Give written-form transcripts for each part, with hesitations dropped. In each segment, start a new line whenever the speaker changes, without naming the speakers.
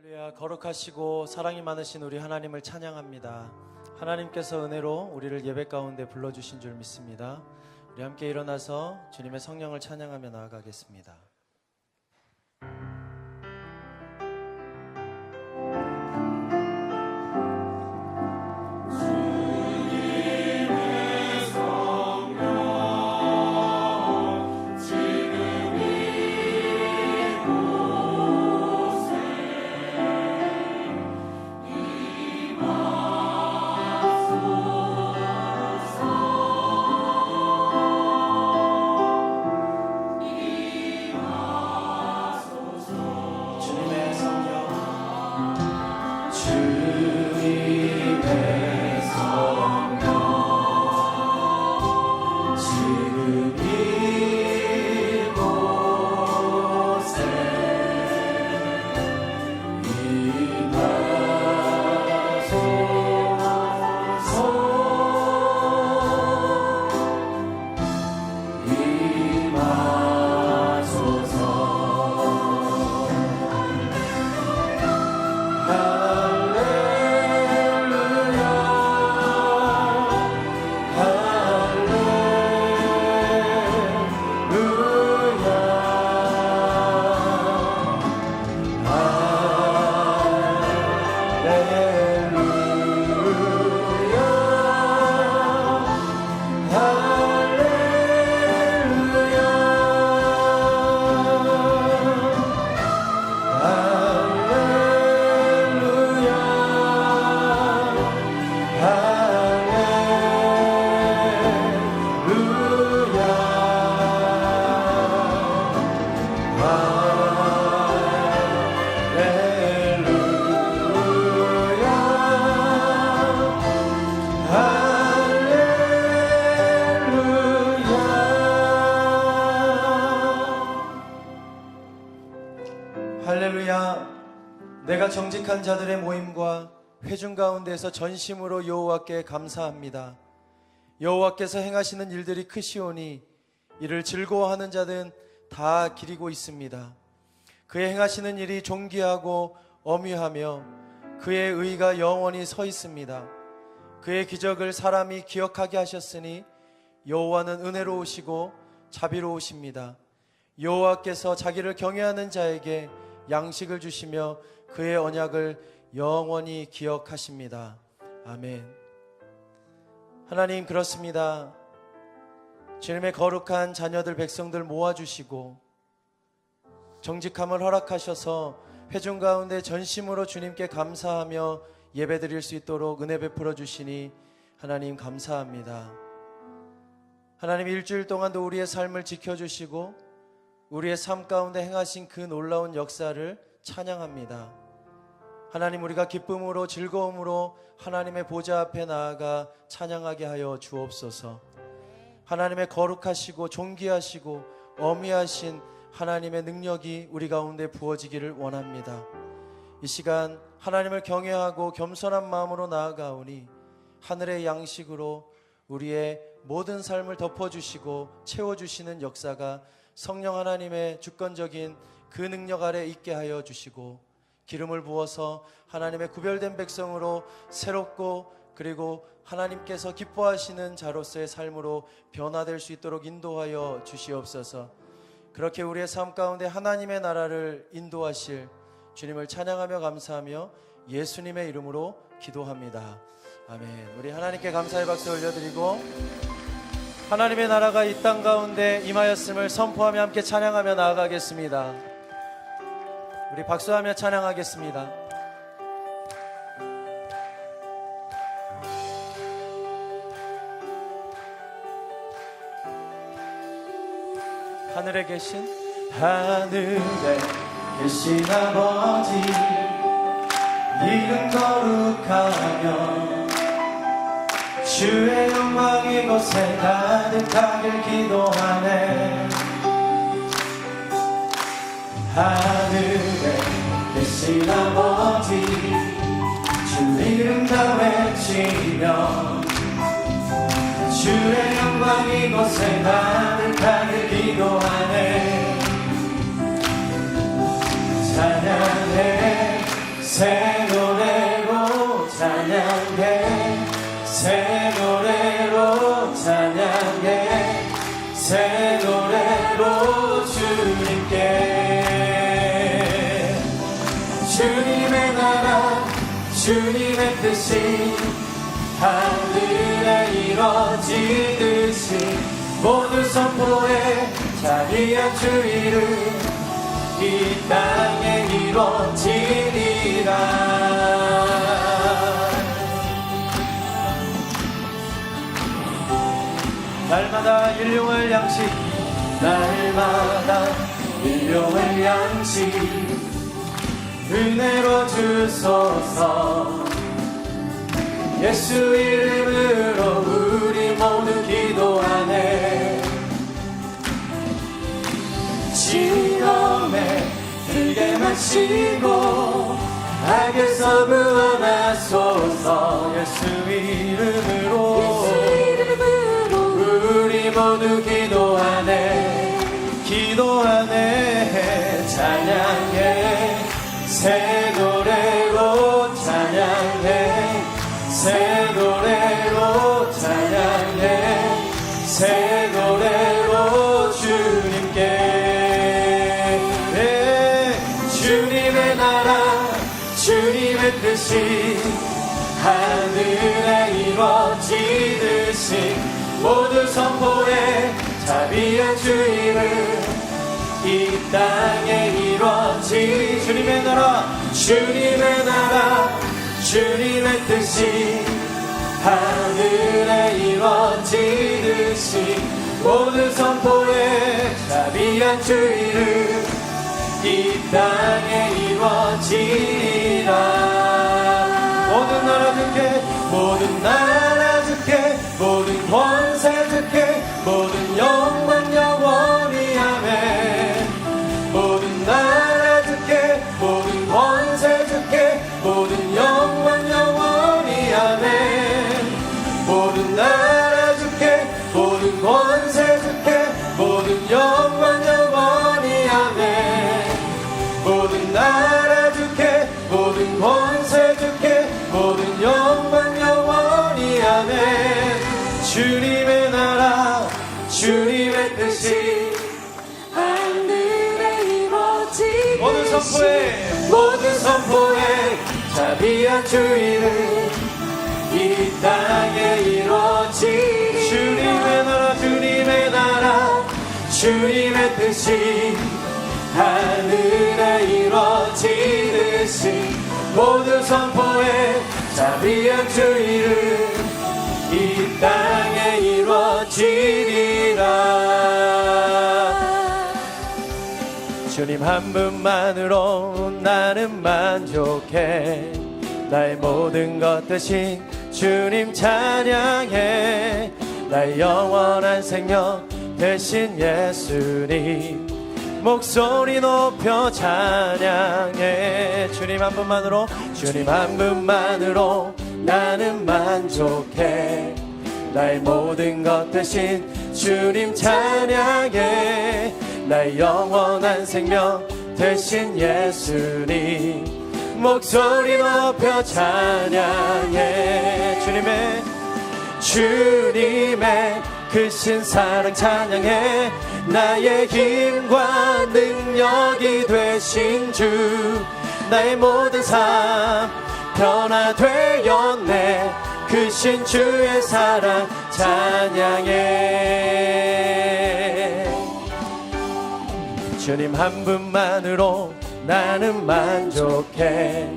할렐루야. 거룩하시고 사랑이 많으신 우리 하나님을 찬양합니다. 하나님께서 은혜로 우리를 예배 가운데 불러주신 줄 믿습니다. 우리 함께 일어나서 주님의 성령을 찬양하며 나아가겠습니다. 할렐루야. 내가 정직한 자들의 모임과 회중 가운데서 전심으로 여호와께 감사합니다. 여호와께서 행하시는 일들이 크시오니 이를 즐거워하는 자들은 다 기리고 있습니다. 그의 행하시는 일이 존귀하고 엄위하며 그의 의가 영원히 서 있습니다. 그의 기적을 사람이 기억하게 하셨으니 여호와는 은혜로우시고 자비로우십니다. 여호와께서 자기를 경외하는 자에게 양식을 주시며 그의 언약을 영원히 기억하십니다. 아멘. 하나님, 그렇습니다. 주님의 거룩한 자녀들 백성들 모아주시고 정직함을 허락하셔서 회중 가운데 전심으로 주님께 감사하며 예배드릴 수 있도록 은혜 베풀어 주시니 하나님 감사합니다. 하나님, 일주일 동안도 우리의 삶을 지켜주시고 우리의 삶 가운데 행하신 그 놀라운 역사를 찬양합니다. 하나님, 우리가 기쁨으로 즐거움으로 하나님의 보좌 앞에 나아가 찬양하게 하여 주옵소서. 하나님의 거룩하시고 존귀하시고 어미하신 하나님의 능력이 우리 가운데 부어지기를 원합니다. 이 시간 하나님을 경외하고 겸손한 마음으로 나아가오니 하늘의 양식으로 우리의 모든 삶을 덮어주시고 채워주시는 역사가 성령 하나님의 주권적인 그 능력 아래 있게 하여 주시고 기름을 부어서 하나님의 구별된 백성으로 새롭고 그리고 하나님께서 기뻐하시는 자로서의 삶으로 변화될 수 있도록 인도하여 주시옵소서. 그렇게 우리의 삶 가운데 하나님의 나라를 인도하실 주님을 찬양하며 감사하며 예수님의 이름으로 기도합니다. 아멘. 우리 하나님께 감사의 박수 올려드리고 하나님의 나라가 이 땅 가운데 임하였음을 선포하며 함께 찬양하며 나아가겠습니다. 우리 박수하며 찬양하겠습니다. 하늘에 계신 아버지, 이름 거룩하며 주의 영광 이곳에 가득하길 기도하네. 하늘에 계신 아버지, 주 이름 다 외치며 주의 영광 이곳에 가득하길 기도하네. 찬양해 새 노래로 찬양해 새 노래로 찬양해 새 노래로 주님께 주님의 나라 주님의 뜻이 하늘에 이뤄지듯이 모두 선포해 자비한 주의를 이 땅에 이뤄지리라. 날마다 일용할 양식 날마다 일용할 양식 은혜로 주소서. 예수 이름으로 우리 모두 기도하네. 시험에 들게 마시고 악에서 구원하소서. 예수 이름으로 우리 모두 기도하네. 기도하네. 찬양해 새 노래로 찬양해 새 노래로 찬양해 새 노래로 주님께 주님의 나라 주님의 뜻이 하늘에 이루어지듯이 모두 선포해 자비한 주의를 이 땅에 이루어지. 주님의 나라 주님의 나라 주님의 뜻이 하늘에 이루어지듯이 모두 선포해 자비한 주의를 이 땅에 이루어지리라. 모든 나라 주께 모든 나라 주께 모든 권세 주께 모든 영광 영원히 아멘. 모든 나라 주께 모든 권세 주께 모든 영광 영원히 아멘. 모든 나라 주께 모든 권세 주께 모든 영광 영원히 아멘. 모든 나라 주께 모든 권세 주께 모든 영광 영원히 아멘. 주님의 나라 주님의 뜻이 하늘에 이루어지듯이 모든 선포해 자비한 주의를 이 땅에 이루어지. 주님의 나라 주님의 나라 주님의 뜻이 하늘에 이루어지듯이 모두 선포해 자비한 주의를 이 땅에 이루어지리라. 주님 한 분만으로 나는 만족해. 나의 모든 것 대신 주님 찬양해. 나의 영원한 생명 대신 예수님 목소리 높여 찬양해. 주님 한 분만으로 주님 한 분만으로 나는 만족해. 나의 모든 것 대신 주님 찬양해. 나의 영원한 생명 대신 예수님 목소리 높여 찬양해. 주님의 크신 사랑 찬양해. 나의 힘과 능력이 되신 주 나의 모든 삶 변화되었네. 크신 주의 사랑 찬양해. 주님 한 분만으로 나는 만족해.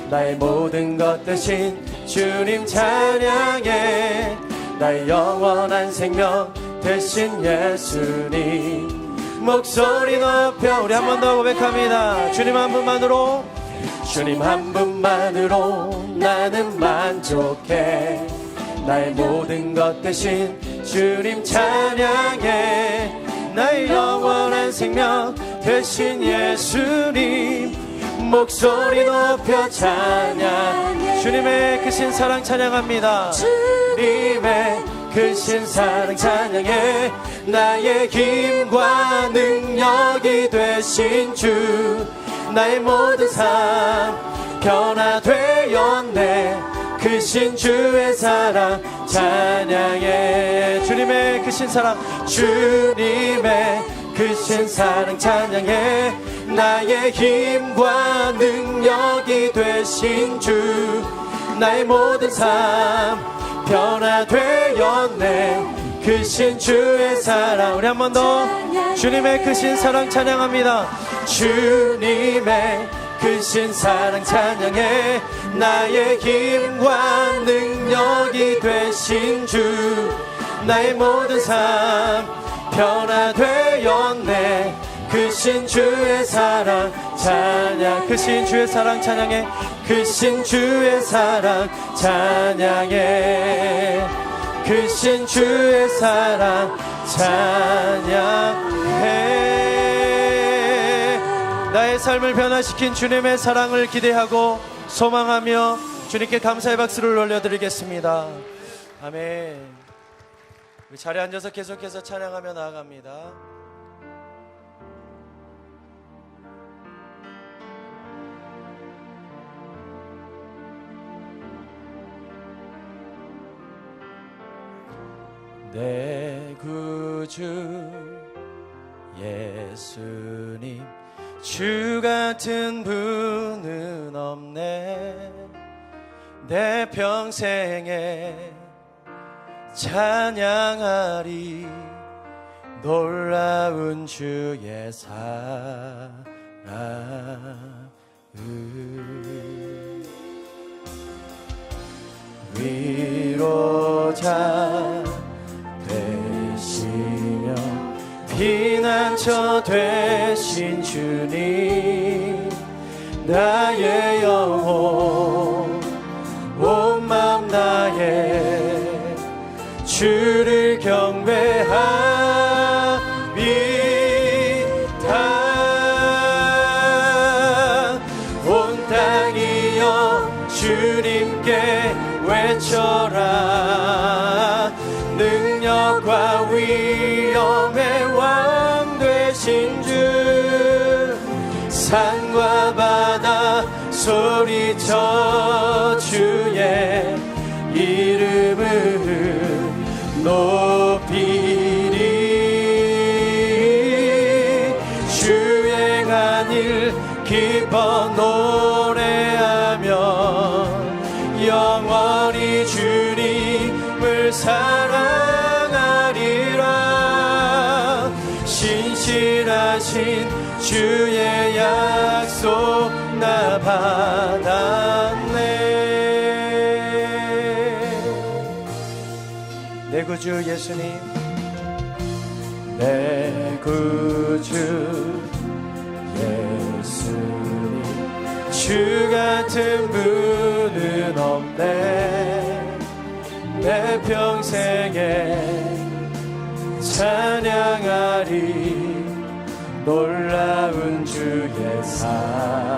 나의 모든 것 대신 주님 찬양해. 나의 영원한 생명 대신 예수님 목소리 높여 우리 한 번 더 고백합니다. 주님 한 분만으로 주님 한 분만으로 나는 만족해. 나의 모든 것 대신 주님 찬양해. 나의 영원한 생명 대신 예수님 목소리 높여 찬양. 주님의 크신 사랑 찬양합니다. 주님의 크신 사랑 찬양해. 나의 힘과 능력이 되신 주 나의 모든 삶 변화되었네. 크신 주의 사랑 찬양해. 주님의 크신 사랑, 주님의 크신 사랑 찬양해. 나의 힘과 능력이 되신 주, 나의 모든 삶 변화되었네. 크신 주의 사랑. 우리 한 번 더 주님의 크신 사랑 찬양합니다. 주님의 크신 사랑 찬양해. 나의 힘과 능력이 되신 주, 나의 모든 삶 변화되었네. 크신 주의 사랑 찬양. 크신 주의 사랑 찬양해. 크신 주의 사랑 찬양해. 크신 주의 사랑 찬양해. 나의 삶을 변화시킨 주님의 사랑을 기대하고 소망하며 주님께 감사의 박수를 올려드리겠습니다. 아멘. 우리 자리에 앉아서 계속해서 찬양하며 나아갑니다. 내 구주 예수님, 주 같은 분은 없네. 내 평생에 찬양하리 놀라운 주의 사랑을. 위로자 되시며 피난처 되신 주님, 나의 영혼 온 맘 다해 주를 경배합니다. 온 땅이여 주님께 외쳐라. 능력과 위엄의 왕 되신 주, 산과 바다 소리쳐 주의 이름을 높이리. 주행한 일 기뻐 노래하며 영원히 주님을 사랑하리라. 신실하신 주의 약속 나 받았네. 내 구주 예수님, 내 구주 예수님, 주 같은 분은 없네. 내 평생에 찬양하리 놀라운 주의 사랑을.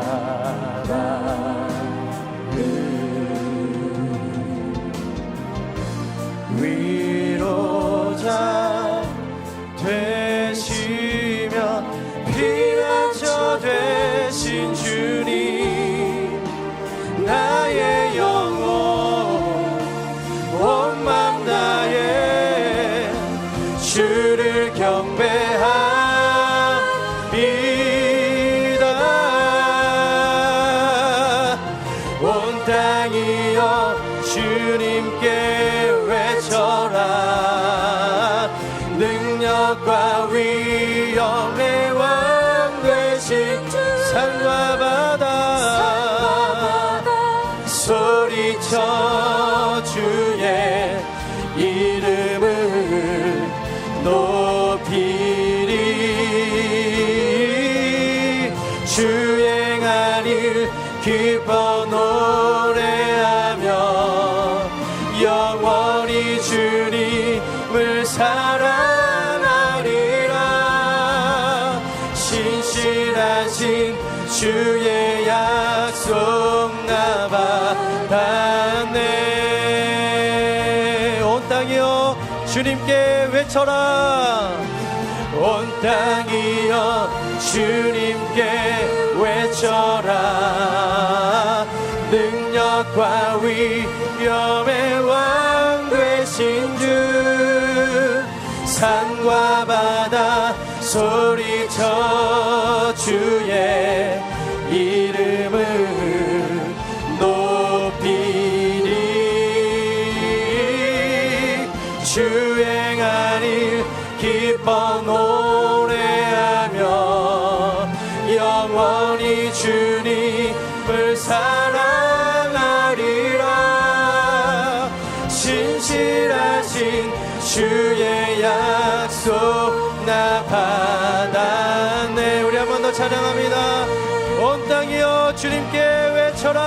위로자 되시며 피난처 되신 주님, 나의 영혼 온 맘 다해 주를 경배합니다. 온 땅이여 주님께 외쳐라. 능력과 위엄의 왕 되신 산과 바다 소리쳐 주의 이름을 높이리. 주행한 일 기뻐 노래하며 영원히 주님을 사랑하리라. 신실하신 주의 약속 나 받았네. 온 땅이여 주님께 외쳐라. 온 땅이여 주님께 외쳐라. 능력과 위엄의 왕 되신 주 산과 바다 소리쳐 주의 이름을 높이리 주행한 일 기뻐 노래하며 영원히 주님을 사랑하리라 신실하신 주의 약속 나 받았네. 우리 한 번 더 찬양합니다. 온 땅이여 주님께 외쳐라.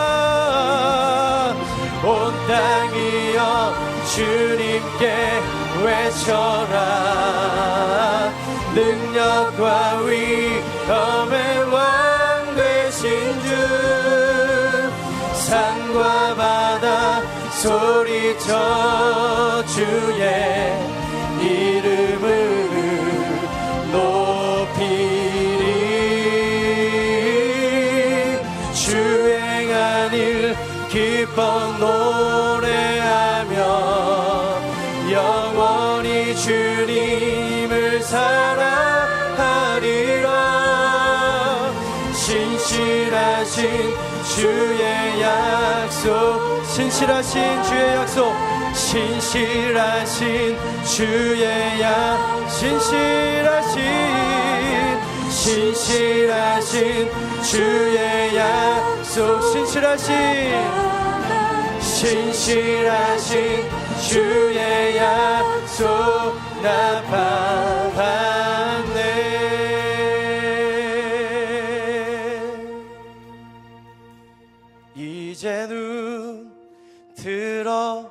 온 땅이여 주님께 외쳐라. 능력과 위엄의 왕 되신 주 산과 바다 소리쳐 주의 이름을 높이리 주행한 일 기뻐 노래하며 영원히 주님을 사랑하리라 신실하신 주의 약속 신실하신 주의 약속 신실하신 주의 신실하신 주의 약속 신실하신 주의 약속 나 받았네. 이제 눈 들어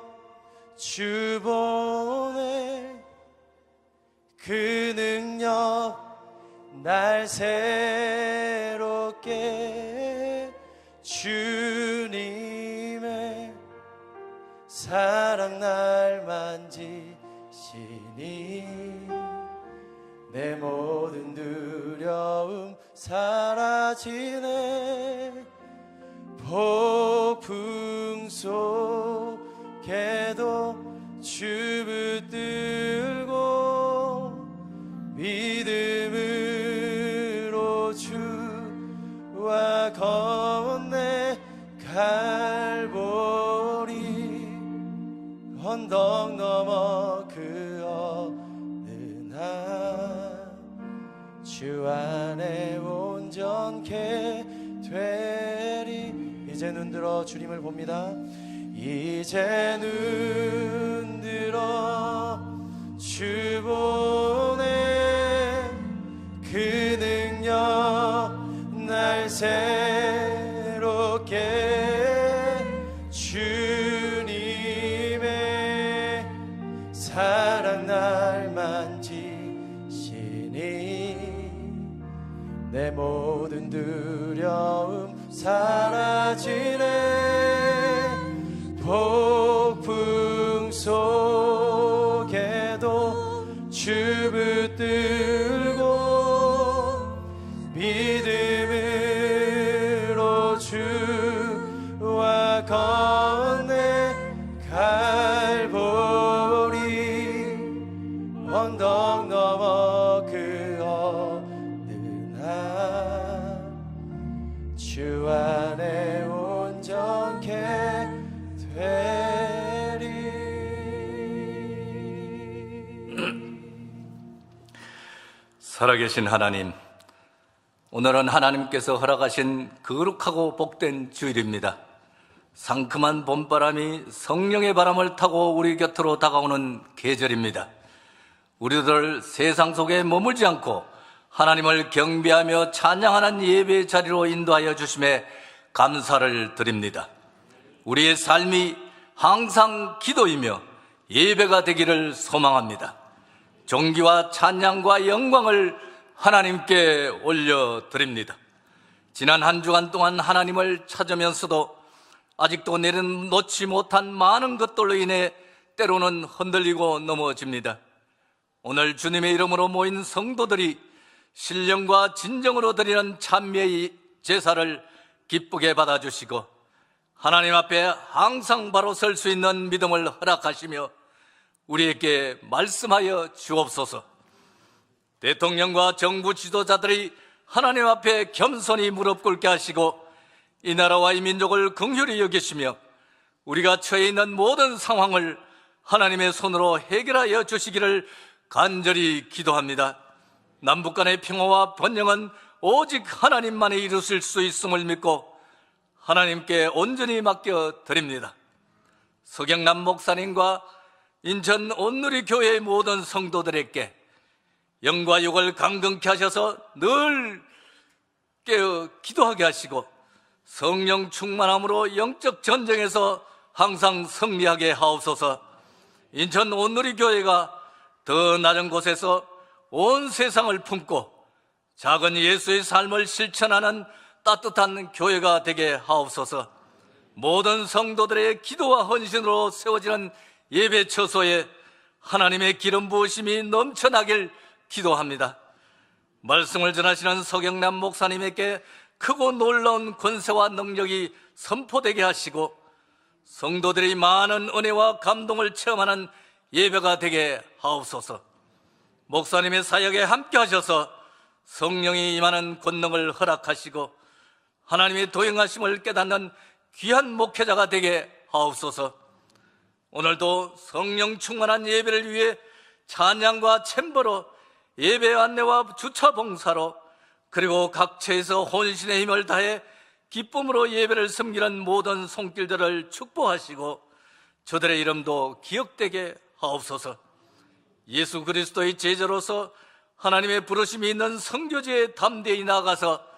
주 보내 그 능력 날 새롭게 주님의 사랑 날 만지시니 내 모든 두려움 사라지네 폭풍 속에도 주 붙들고 믿음으로 주와 건네 갈보리 언덕 넘어 그 어느 날 주 안에 온전케 되리. 이제 눈들어 주님을 봅니다. 이제 눈들어 주 보내 그 능력 날 새롭게 주님의 사랑 날 만지시니 내 모든 두려움 사라지네 폭풍 속에도 주 붙들고 믿음으로 주와 건네 갈보리 언덕 넘어 그 어느 날 주 안에 온전케 되리.
살아계신 하나님, 오늘은 하나님께서 허락하신 거룩하고 복된 주일입니다. 상큼한 봄바람이 성령의 바람을 타고 우리 곁으로 다가오는 계절입니다. 우리들 세상 속에 머물지 않고 하나님을 경배하며 찬양하는 예배의 자리로 인도하여 주심에 감사를 드립니다. 우리의 삶이 항상 기도이며 예배가 되기를 소망합니다. 존귀와 찬양과 영광을 하나님께 올려드립니다. 지난 한 주간 동안 하나님을 찾으면서도 아직도 내려놓지 못한 많은 것들로 인해 때로는 흔들리고 넘어집니다. 오늘 주님의 이름으로 모인 성도들이 신령과 진정으로 드리는 찬미의 제사를 기쁘게 받아주시고 하나님 앞에 항상 바로 설 수 있는 믿음을 허락하시며 우리에게 말씀하여 주옵소서. 대통령과 정부 지도자들이 하나님 앞에 겸손히 무릎 꿇게 하시고 이 나라와 이 민족을 긍휼히 여기시며 우리가 처해 있는 모든 상황을 하나님의 손으로 해결하여 주시기를 간절히 기도합니다. 남북 간의 평화와 번영은 오직 하나님만이 이루실 수 있음을 믿고 하나님께 온전히 맡겨드립니다. 서경남 목사님과 인천 온누리 교회의 모든 성도들에게 영과 육을 강건케 하셔서 늘 깨어 기도하게 하시고 성령 충만함으로 영적 전쟁에서 항상 승리하게 하옵소서. 인천 온누리 교회가 더 낮은 곳에서 온 세상을 품고 작은 예수의 삶을 실천하는 따뜻한 교회가 되게 하옵소서. 모든 성도들의 기도와 헌신으로 세워지는 예배 처소에 하나님의 기름 부으심이 넘쳐나길 기도합니다. 말씀을 전하시는 서경남 목사님에게 크고 놀라운 권세와 능력이 선포되게 하시고 성도들이 많은 은혜와 감동을 체험하는 예배가 되게 하옵소서. 목사님의 사역에 함께 하셔서 성령이 임하는 권능을 허락하시고 하나님의 도행하심을 깨닫는 귀한 목회자가 되게 하옵소서. 오늘도 성령 충만한 예배를 위해 찬양과 챔버로 예배 안내와 주차 봉사로 그리고 각처에서 혼신의 힘을 다해 기쁨으로 예배를 섬기는 모든 손길들을 축복하시고 저들의 이름도 기억되게 하옵소서. 예수 그리스도의 제자로서 하나님의 부르심이 있는 선교지에 담대히 나아가서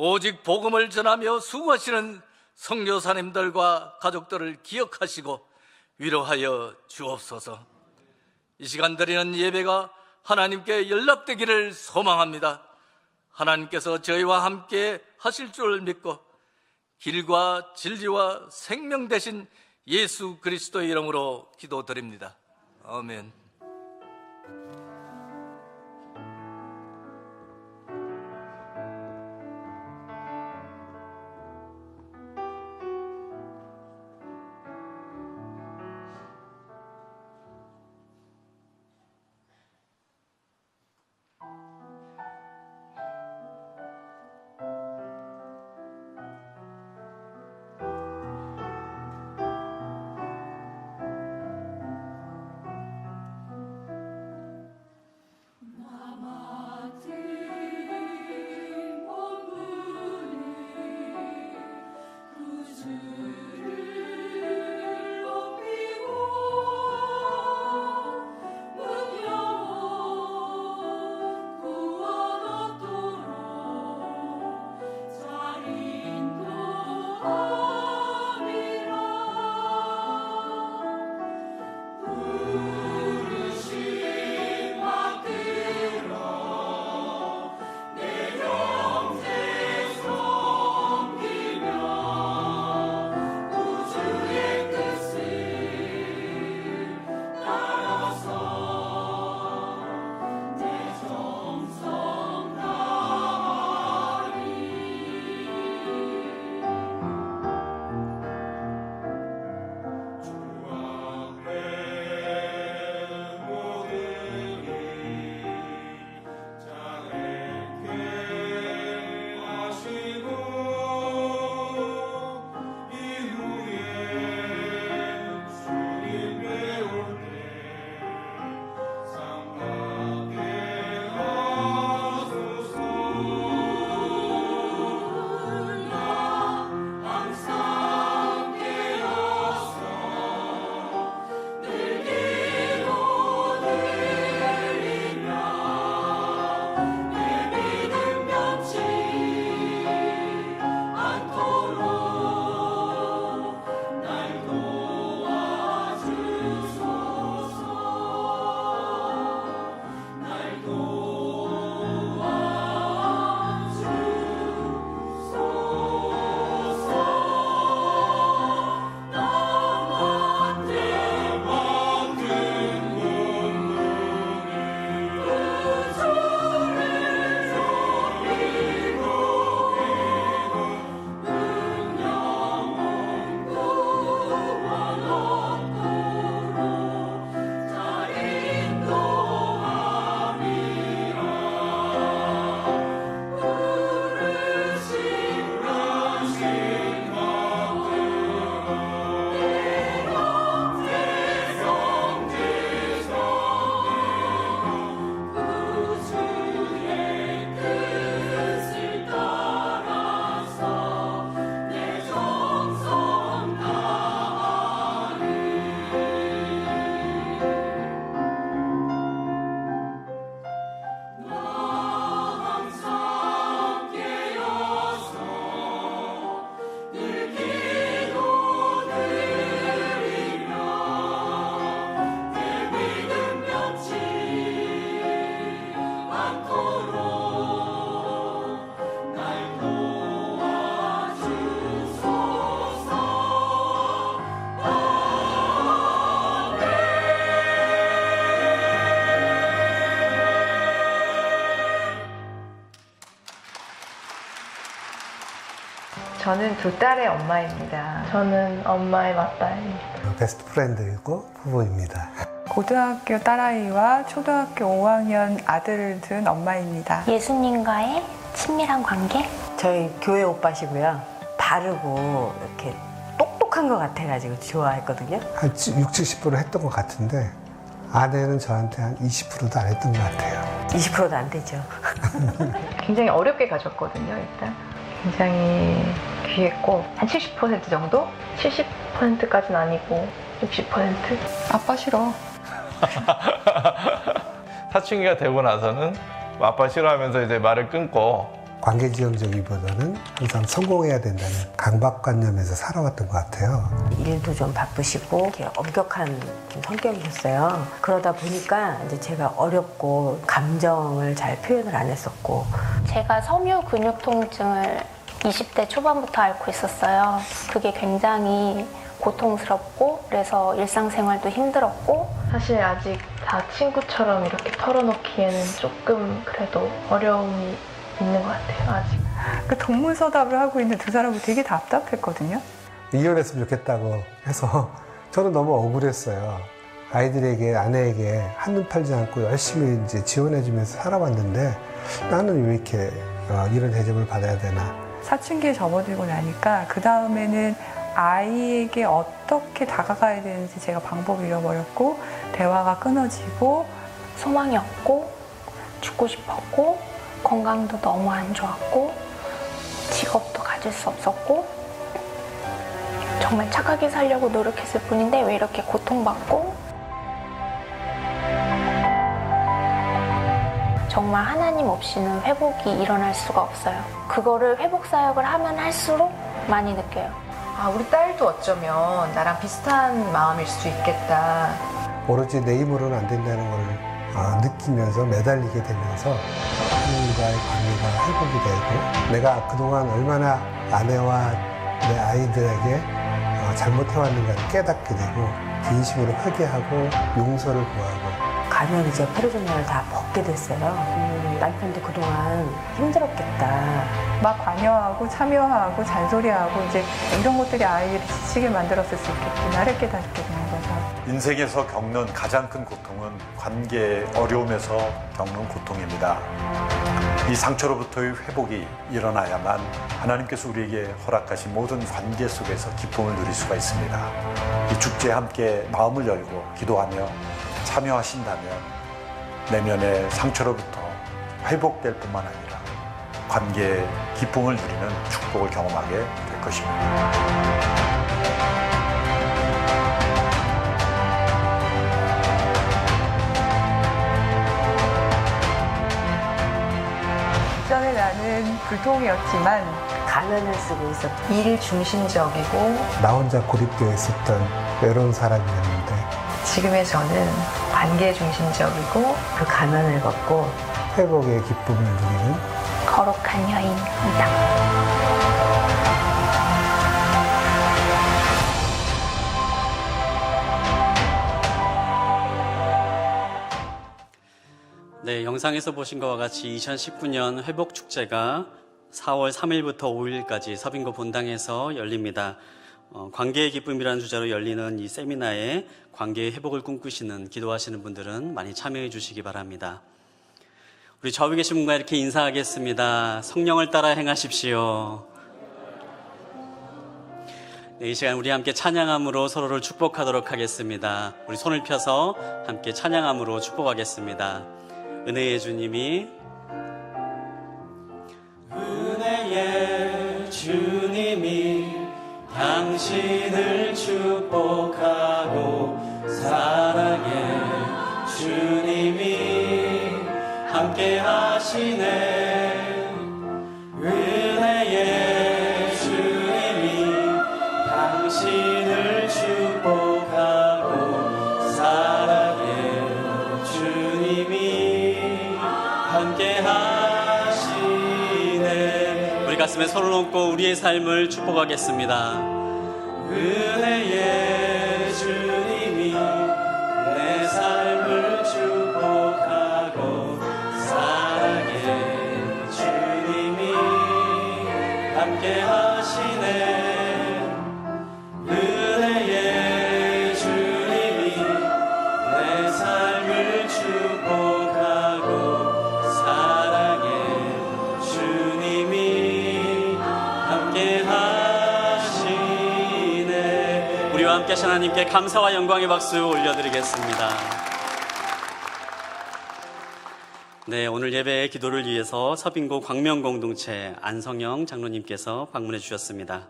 오직 복음을 전하며 수고하시는 선교사님들과 가족들을 기억하시고 위로하여 주옵소서. 이 시간 드리는 예배가 하나님께 연락되기를 소망합니다. 하나님께서 저희와 함께 하실 줄 믿고 길과 진리와 생명 되신 예수 그리스도의 이름으로 기도드립니다. 아멘.
저는 두 딸의 엄마입니다. 저는 엄마의 맏딸입니다.
베스트 프렌드이고 부부입니다.
고등학교 딸아이와 초등학교 5학년 아들을 둔 엄마입니다.
예수님과의 친밀한 관계?
저희 교회 오빠시고요. 바르고 이렇게 똑똑한 것 같아가지고 좋아했거든요.
한 60, 70% 했던 것 같은데 아내는 저한테 한 20%도 안 했던 것 같아요.
20%도 안 되죠.
굉장히 어렵게 가졌거든요, 일단. 굉장히 귀했고, 한 70% 정도? 70%까지는 아니고, 60%?
아빠 싫어.
사춘기가 되고 나서는 아빠 싫어하면서 이제 말을 끊고
관계지향적이보다는 항상 성공해야 된다는 강박관념에서 살아왔던 것 같아요.
일도 좀 바쁘시고 이렇게 엄격한 좀 성격이셨어요. 그러다 보니까 이제 제가 어렵고 감정을 잘 표현을 안 했었고
제가 섬유 근육 통증을 20대 초반부터 앓고 있었어요. 그게 굉장히 고통스럽고 그래서 일상생활도 힘들었고
사실 아직 다 친구처럼 이렇게 털어놓기에는 조금 그래도 어려움이 있는 것 같아요, 아직.
그 동문서답을 하고 있는 두 사람이 되게 답답했거든요.
이혼했으면 좋겠다고 해서 저는 너무 억울했어요. 아이들에게, 아내에게 한눈 팔지 않고 열심히 이제 지원해주면서 살아왔는데 나는 왜 이렇게 이런 대접을 받아야 되나.
사춘기에 접어들고 나니까 그 다음에는 아이에게 어떻게 다가가야 되는지 제가 방법을 잃어버렸고 대화가 끊어지고
소망이 없고 죽고 싶었고 건강도 너무 안 좋았고 직업도 가질 수 없었고 정말 착하게 살려고 노력했을 뿐인데 왜 이렇게 고통받고 정말 하나님 없이는 회복이 일어날 수가 없어요. 그거를 회복 사역을 하면 할수록 많이 느껴요.
아, 우리 딸도 어쩌면 나랑 비슷한 마음일 수 있겠다.
오로지 내 힘으로는 안 된다는 걸 느끼면서 매달리게 되면서 하나님과의 관계가 회복이 되고 내가 그동안 얼마나 아내와 내 아이들에게 잘못해왔는가를 깨닫게 되고 진심으로 회개하고 용서를 구하고
가면 이제 페르소나를 다 벗게 됐어요. 남편도 그동안 힘들었겠다.
막 관여하고 참여하고 잔소리하고 이제 이런 것들이 아이를 지치게 만들었을 수 있겠구나를 깨닫게 되는 거죠.
인생에서 겪는 가장 큰 고통은 관계 어려움에서 겪는 고통입니다. 이 상처로부터의 회복이 일어나야만 하나님께서 우리에게 허락하신 모든 관계 속에서 기쁨을 누릴 수가 있습니다. 이 축제에 함께 마음을 열고 기도하며 참여하신다면 내면의 상처로부터 회복될 뿐만 아니라 관계의 기쁨을 누리는 축복을 경험하게 될 것입니다.
전에 나는 불통이었지만
가면을 쓰고 있었던
일 중심적이고
나 혼자 고립되어 있었던 외로운 사람이었는데
지금의 저는 관계 중심적이고
그 가면을 벗고
회복의 기쁨을 누리는
거룩한 여인이다.
네, 영상에서 보신 것과 같이 2019년 회복축제가 4월 3일부터 5일까지 서빙고 본당에서 열립니다. 관계의 기쁨이라는 주제로 열리는 이 세미나에 관계의 회복을 꿈꾸시는 기도하시는 분들은 많이 참여해 주시기 바랍니다. 우리 좌우에 계신 분과 이렇게 인사하겠습니다. 성령을 따라 행하십시오. 네, 이 시간 우리 함께 찬양함으로 서로를 축복하도록 하겠습니다. 우리 손을 펴서 함께 찬양함으로 축복하겠습니다. 은혜의 주님이 은혜의 주님이 당신을 축복하고 사랑의 주님이 함께 하시네. 은혜의 주님이 당신을 축복하고 사랑의 주님이 함께 하시네. 우리 가슴에 손을 얹고 우리의 삶을 축복하겠습니다. 은혜의 주님이 내 삶을 축복하고 사랑의 주님이 함께 하시네. 우리와 함께 하신 하나님께 감사와 영광의 박수 올려드리겠습니다. 네, 오늘 예배의 기도를 위해서 서빙고 광명공동체 안성영 장로님께서 방문해 주셨습니다.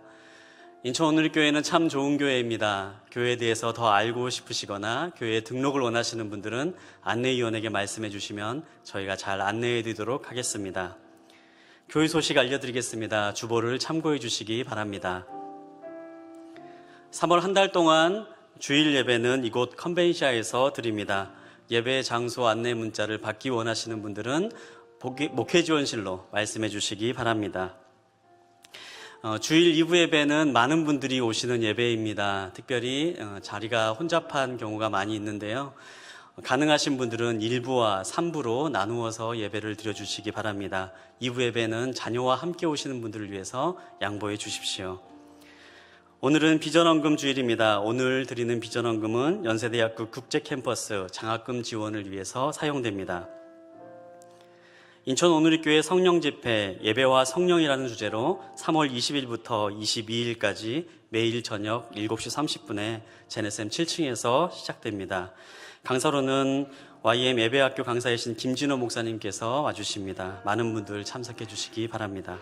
인천 오늘교회는 참 좋은 교회입니다. 교회에 대해서 더 알고 싶으시거나 교회에 등록을 원하시는 분들은 안내위원에게 말씀해 주시면 저희가 잘 안내해 드리도록 하겠습니다. 교회 소식 알려드리겠습니다. 주보를 참고해 주시기 바랍니다. 3월 한 달 동안 주일 예배는 이곳 컨벤시아에서 드립니다. 예배 장소 안내 문자를 받기 원하시는 분들은 목회지원실로 말씀해 주시기 바랍니다. 주일 2부 예배는 많은 분들이 오시는 예배입니다. 특별히 자리가 혼잡한 경우가 많이 있는데요. 가능하신 분들은 1부와 3부로 나누어서 예배를 드려주시기 바랍니다. 2부 예배는 자녀와 함께 오시는 분들을 위해서 양보해 주십시오. 오늘은 비전헌금 주일입니다. 오늘 드리는 비전헌금은 연세대학교 국제캠퍼스 장학금 지원을 위해서 사용됩니다. 인천 오누리교회 성령집회 예배와 성령이라는 주제로 3월 20일부터 22일까지 매일 저녁 7시 30분에 제네셈 7층에서 시작됩니다. 강사로는 YM 예배학교 강사이신 김진호 목사님께서 와주십니다. 많은 분들 참석해 주시기 바랍니다.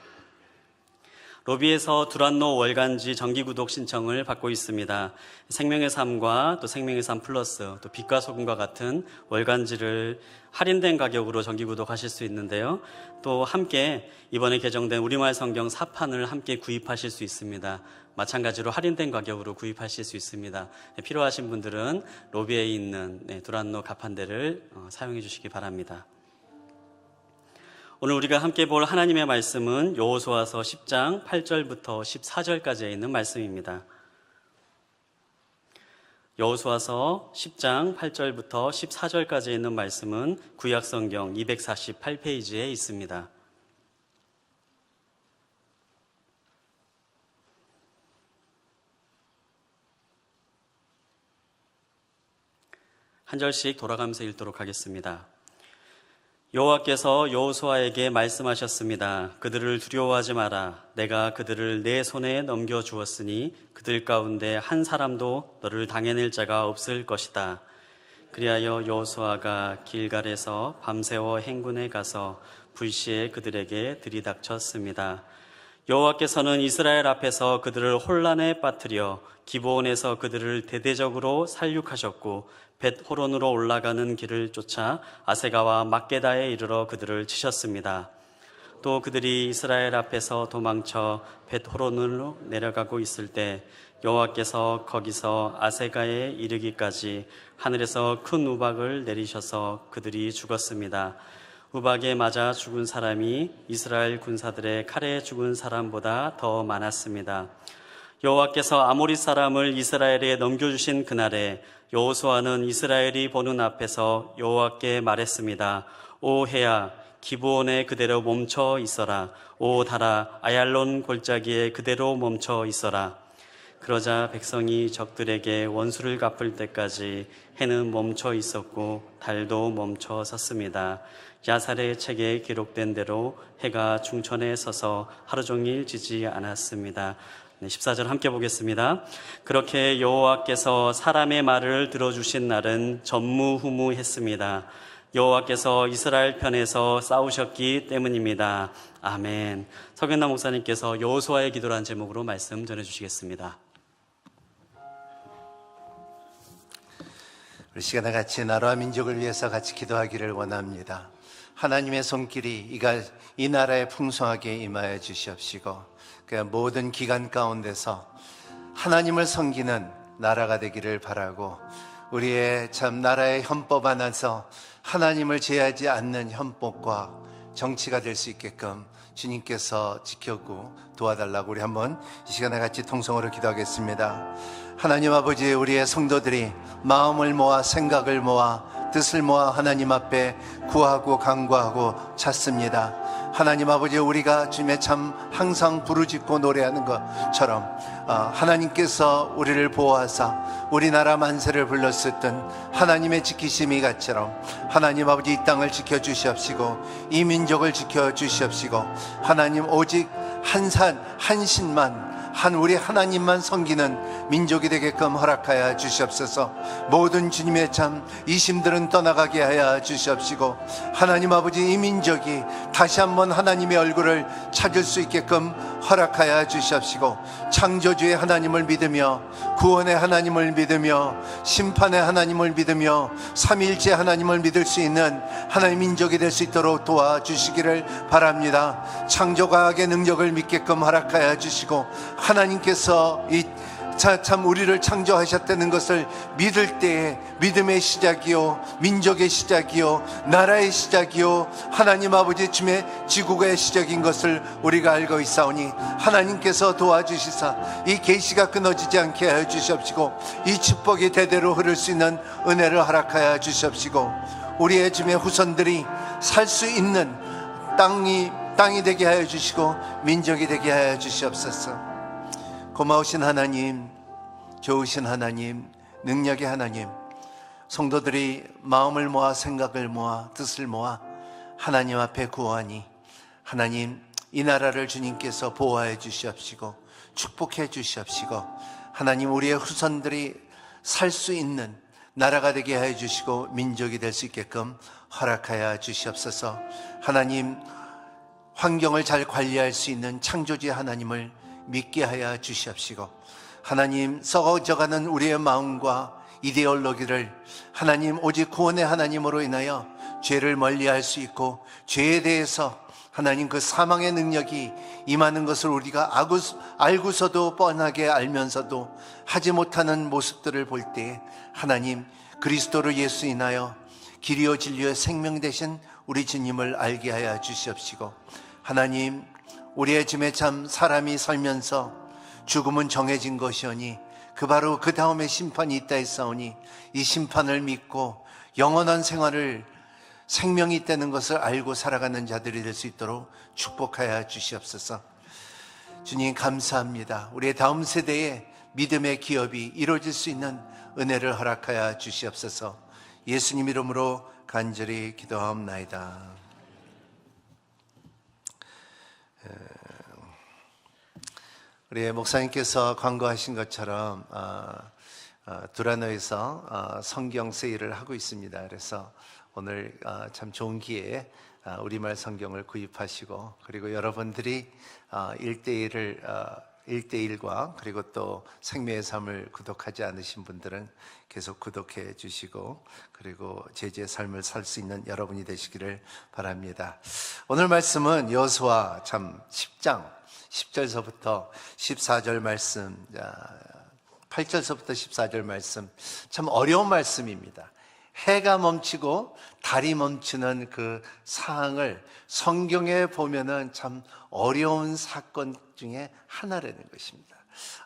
로비에서 두란노 월간지 정기구독 신청을 받고 있습니다. 생명의 삶과 또 생명의 삶 플러스 또 빛과 소금과 같은 월간지를 할인된 가격으로 정기구독하실 수 있는데요. 또 함께 이번에 개정된 우리말 성경 4판을 함께 구입하실 수 있습니다. 마찬가지로 할인된 가격으로 구입하실 수 있습니다. 필요하신 분들은 로비에 있는 두란노 가판대를 사용해 주시기 바랍니다. 오늘 우리가 함께 볼 하나님의 말씀은 여호수아서 10장 8절부터 14절까지에 있는 말씀입니다. 여호수아서 10장 8절부터 14절까지에 있는 말씀은 구약성경 248페이지에 있습니다. 한 절씩 돌아가면서 읽도록 하겠습니다. 여호와께서 여호수아에게 말씀하셨습니다. 그들을 두려워하지 마라. 내가 그들을 내 손에 넘겨주었으니 그들 가운데 한 사람도 너를 당해낼 자가 없을 것이다. 그리하여 여호수아가 길갈에서 밤새워 행군에 가서 불시에 그들에게 들이닥쳤습니다. 여호와께서는 이스라엘 앞에서 그들을 혼란에 빠뜨려 기브온에서 그들을 대대적으로 살육하셨고 벳호론으로 올라가는 길을 쫓아 아세가와 막게다에 이르러 그들을 치셨습니다. 또 그들이 이스라엘 앞에서 도망쳐 벳호론으로 내려가고 있을 때 여호와께서 거기서 아세가에 이르기까지 하늘에서 큰 우박을 내리셔서 그들이 죽었습니다. 우박에 맞아 죽은 사람이 이스라엘 군사들의 칼에 죽은 사람보다 더 많았습니다. 여호와께서 아모리 사람을 이스라엘에 넘겨주신 그날에 여호수아는 이스라엘이 보는 앞에서 여호와께 말했습니다. 오 해야 기브온에 그대로 멈춰 있어라. 오 달아 아얄론 골짜기에 그대로 멈춰 있어라. 그러자 백성이 적들에게 원수를 갚을 때까지 해는 멈춰 있었고 달도 멈춰 섰습니다. 야살의 책에 기록된 대로 해가 중천에 서서 하루 종일 지지 않았습니다. 14절 함께 보겠습니다. 그렇게 여호와께서 사람의 말을 들어주신 날은 전무후무했습니다. 여호와께서 이스라엘 편에서 싸우셨기 때문입니다. 아멘. 석연남 목사님께서 여호수아의 기도라는 제목으로 말씀 전해주시겠습니다.
우리 시간에 같이 나라와 민족을 위해서 같이 기도하기를 원합니다. 하나님의 손길이 이 나라에 풍성하게 임하여 주시옵시고 그 모든 기간 가운데서 하나님을 섬기는 나라가 되기를 바라고 우리의 참 나라의 헌법 안에서 하나님을 제하지 않는 헌법과 정치가 될 수 있게끔 주님께서 지켜고 도와달라고 우리 한번 이 시간에 같이 통성으로 기도하겠습니다. 하나님 아버지, 우리의 성도들이 마음을 모아 생각을 모아 뜻을 모아 하나님 앞에 구하고 간구하고 찾습니다. 하나님 아버지, 우리가 주님의 참 항상 부르짖고 노래하는 것처럼 하나님께서 우리를 보호하사 우리나라 만세를 불렀었던 하나님의 지키심이 같처럼 하나님 아버지 이 땅을 지켜주시옵시고 이 민족을 지켜주시옵시고 하나님 오직 한 신만 우리 하나님만 섬기는 민족이 되게끔 허락하여 주시옵소서. 모든 주님의 참 이심들은 떠나가게 하여 주시옵시고, 하나님 아버지, 이 민족이 다시 한번 하나님의 얼굴을 찾을 수 있게끔 허락하여 주시옵시고, 창조주의 하나님을 믿으며 구원의 하나님을 믿으며 심판의 하나님을 믿으며 삼위일체 하나님을 믿을 수 있는 하나님 민족이 될 수 있도록 도와주시기를 바랍니다. 창조과학의 능력을 믿게끔 허락하여 주시고, 하나님께서 참 우리를 창조하셨다는 것을 믿을 때에 믿음의 시작이요, 민족의 시작이요, 나라의 시작이요, 하나님 아버지 주의 지구의 시작인 것을 우리가 알고 있사오니, 하나님께서 도와주시사 이 계시가 끊어지지 않게 하여 주시옵시고, 이 축복이 대대로 흐를 수 있는 은혜를 허락하여 주시옵시고, 우리의 주의 후손들이 살 수 있는 땅이 되게 하여 주시고 민족이 되게 하여 주시옵소서. 고마우신 하나님, 좋으신 하나님, 능력의 하나님, 성도들이 마음을 모아 생각을 모아 뜻을 모아 하나님 앞에 구하니, 하나님 이 나라를 주님께서 보호해 주시옵시고 축복해 주시옵시고, 하나님 우리의 후손들이 살 수 있는 나라가 되게 하여 주시고 민족이 될 수 있게끔 허락하여 주시옵소서. 하나님 환경을 잘 관리할 수 있는 창조주의 하나님을 믿게 하여 주시옵시고, 하나님 썩어져가는 우리의 마음과 이데올로기를 하나님 오직 구원의 하나님으로 인하여 죄를 멀리할 수 있고, 죄에 대해서 하나님 그 사망의 능력이 임하는 것을 우리가 알고서도 뻔하게 알면서도 하지 못하는 모습들을 볼 때, 하나님 그리스도로 예수 인하여 길이요 진리요 생명 되신 우리 주님을 알게 하여 주시옵시고, 하나님 우리의 짐에 참 사람이 살면서 죽음은 정해진 것이오니 바로 그 다음에 심판이 있다 했사오니, 이 심판을 믿고 영원한 생명이 있다는 것을 알고 살아가는 자들이 될 수 있도록 축복하여 주시옵소서. 주님 감사합니다. 우리의 다음 세대의 믿음의 기업이 이루어질 수 있는 은혜를 허락하여 주시옵소서. 예수님 이름으로 간절히 기도하옵나이다. 우리 목사님께서 광고하신 것처럼 두라노에서 성경 세일을 하고 있습니다. 그래서 오늘 참 좋은 기회에 우리말 성경을 구입하시고, 그리고 여러분들이 1대1과 그리고 또 생명의 삶을 구독하지 않으신 분들은 계속 구독해 주시고, 그리고 제주의 삶을 살 수 있는 여러분이 되시기를 바랍니다. 오늘 말씀은 여호수아 참 10장 10절서부터 14절 말씀, 8절서부터 14절 말씀, 참 어려운 말씀입니다. 해가 멈추고 달이 멈추는 그 사항을 성경에 보면은 참 어려운 사건 중에 하나라는 것입니다.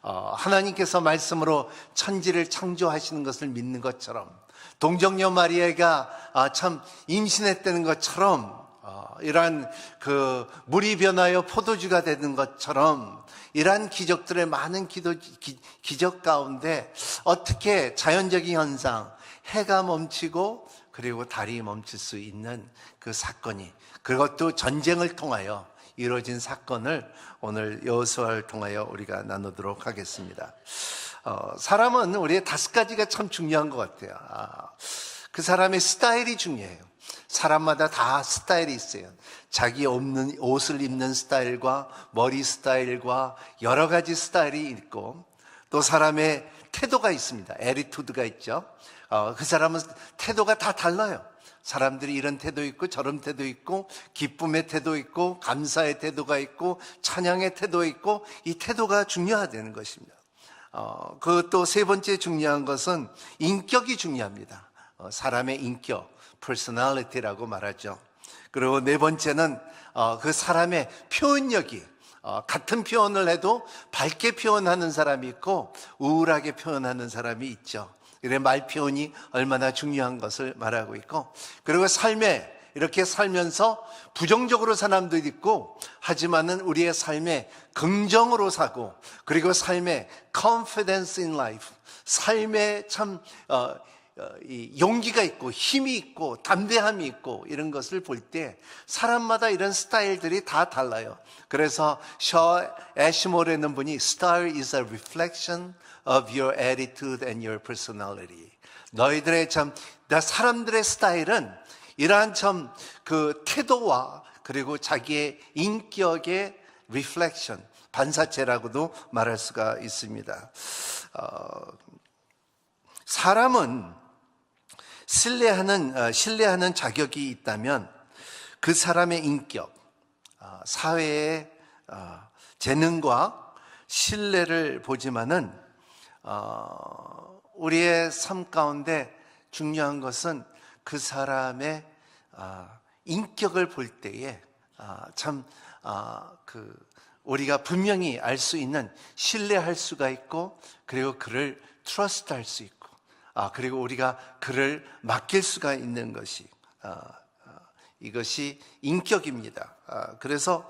하나님께서 말씀으로 천지를 창조하시는 것을 믿는 것처럼, 동정녀 마리아가 참 임신했다는 것처럼, 이러한 그 물이 변하여 포도주가 되는 것처럼, 이러한 기적들의 많은 기적 가운데 어떻게 자연적인 현상, 해가 멈추고 그리고 달이 멈출 수 있는 그 사건이, 그것도 전쟁을 통하여 이루어진 사건을 오늘 여호수아를 통하여 우리가 나누도록 하겠습니다. 사람은 우리의 5가지가 참 중요한 것 같아요. 그 사람의 스타일이 중요해요. 사람마다 다 스타일이 있어요. 자기 옷을 입는 스타일과 머리 스타일과 여러 가지 스타일이 있고, 또 사람의 태도가 있습니다. 애리투드가 있죠. 그 사람은 태도가 다 달라요. 사람들이 이런 태도 있고 저런 태도 있고, 기쁨의 태도 있고 감사의 태도가 있고 찬양의 태도 있고, 이 태도가 중요하다는 것입니다. 그 또 세 번째 중요한 것은 인격이 중요합니다. 사람의 인격, personality라고 말하죠. 그리고 네 번째는 그 사람의 표현력이, 같은 표현을 해도 밝게 표현하는 사람이 있고 우울하게 표현하는 사람이 있죠. 그래 말 표현이 얼마나 중요한 것을 말하고 있고, 그리고 삶에 이렇게 살면서 부정적으로 사람도 있고, 하지만은 우리의 삶에 긍정으로 사고, 그리고 삶에 confidence in life, 삶에 참 이 용기가 있고 힘이 있고 담대함이 있고 이런 것을 볼 때 사람마다 이런 스타일들이 다 달라요. 그래서 셔 애시모레는 분이 Style is a reflection of your attitude and your personality. 너희들의 사람들의 스타일은 이러한 그 태도와 그리고 자기의 인격의 reflection, 반사체라고도 말할 수가 있습니다. 사람은 신뢰하는 자격이 있다면 그 사람의 인격, 사회의 재능과 신뢰를 보지만은 우리의 삶 가운데 중요한 것은 그 사람의 인격을 볼 때에 우리가 분명히 알 수 있는 신뢰할 수가 있고 그리고 그를 트러스트할 수 있고 그리고 우리가 그를 맡길 수가 있는 것이 이것이 인격입니다. 그래서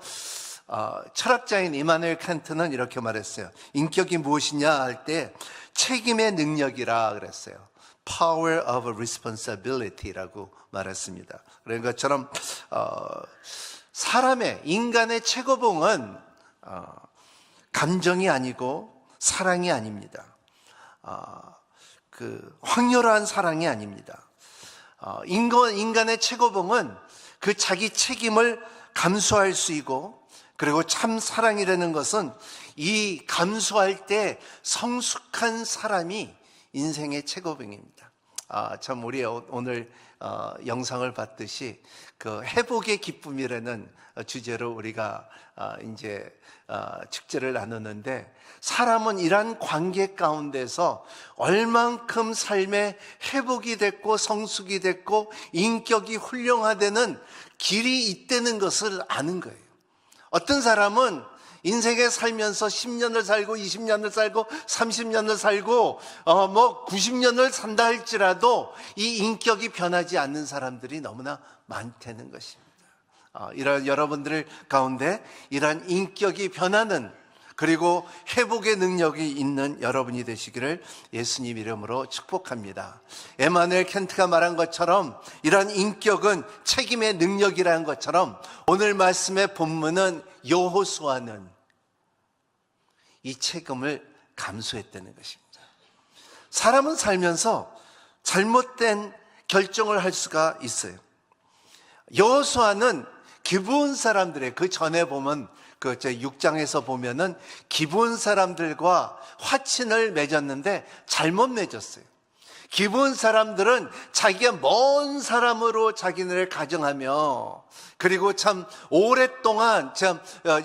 철학자인 이마누엘 칸트는 이렇게 말했어요. 인격이 무엇이냐 할 때 책임의 능력이라 그랬어요. Power of responsibility라고 말했습니다. 그런 것처럼 인간의 최고봉은 감정이 아니고 사랑이 아닙니다. 그 황홀한 사랑이 아닙니다. 인간의 최고봉은 그 자기 책임을 감수할 수 있고 그리고 참 사랑이라는 것은 이 감수할 때 성숙한 사람이 인생의 최고봉입니다. 참 우리 오늘 영상을 봤듯이 그 회복의 기쁨이라는 주제로 우리가 이제 축제를 나누는데 사람은 이러한 관계 가운데서 얼만큼 삶의 회복이 됐고 성숙이 됐고 인격이 훌륭화되는 길이 있다는 것을 아는 거예요. 어떤 사람은 인생에 살면서 10년을 살고 20년을 살고 30년을 살고 90년을 산다 할지라도 이 인격이 변하지 않는 사람들이 너무나 많다는 것입니다. 이런 여러분들 가운데 이러한 인격이 변하는 그리고 회복의 능력이 있는 여러분이 되시기를 예수님 이름으로 축복합니다. 에마누엘 칸트가 말한 것처럼 이러한 인격은 책임의 능력이라는 것처럼 오늘 말씀의 본문은 여호수아는 이 책임을 감수했다는 것입니다. 사람은 살면서 잘못된 결정을 할 수가 있어요. 여호수아는 기브온 사람들의 그 전에 보면 그 6장에서 보면은 기브온 사람들과 화친을 맺었는데 잘못 맺었어요. 기브온 사람들은 자기가 먼 사람으로 자기네를 가정하며 그리고 참 오랫동안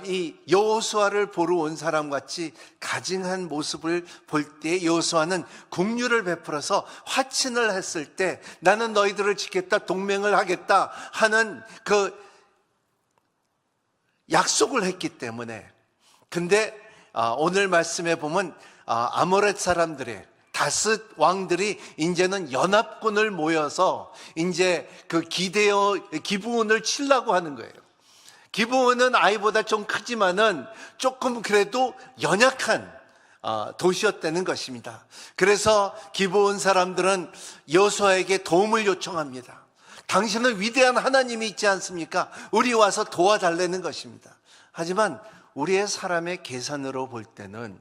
이 여호수아를 보러 온 사람 같이 가증한 모습을 볼 때 여호수아는 긍휼을 베풀어서 화친을 했을 때 나는 너희들을 지켰다 동맹을 하겠다 하는 그 약속을 했기 때문에 근데 오늘 말씀에 보면 아모렛 사람들의 다섯 왕들이 이제는 연합군을 모여서 이제 그 기브온을 치려고 하는 거예요. 기브온은 아이보다 좀 크지만은 조금 그래도 연약한 도시였다는 것입니다. 그래서 기브온 사람들은 여호수아에게 도움을 요청합니다. 당신은 위대한 하나님이 있지 않습니까? 우리 와서 도와달라는 것입니다. 하지만 우리의 사람의 계산으로 볼 때는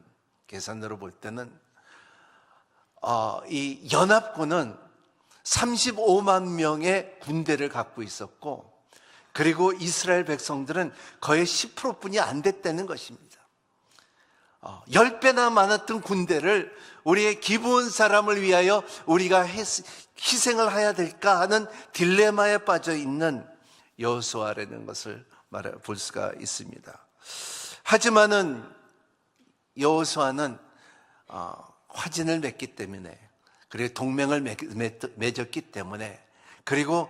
이 연합군은 35만 명의 군대를 갖고 있었고 그리고 이스라엘 백성들은 거의 10%뿐이 안 됐다는 것입니다. 10배나 많았던 군대를 우리의 기브온 사람을 위하여 우리가 희생을 해야 될까 하는 딜레마에 빠져 있는 여호수아라는 것을 볼 수가 있습니다. 하지만은 여호수아는 화친을 맺기 때문에 그리고 동맹을 맺었기 때문에 그리고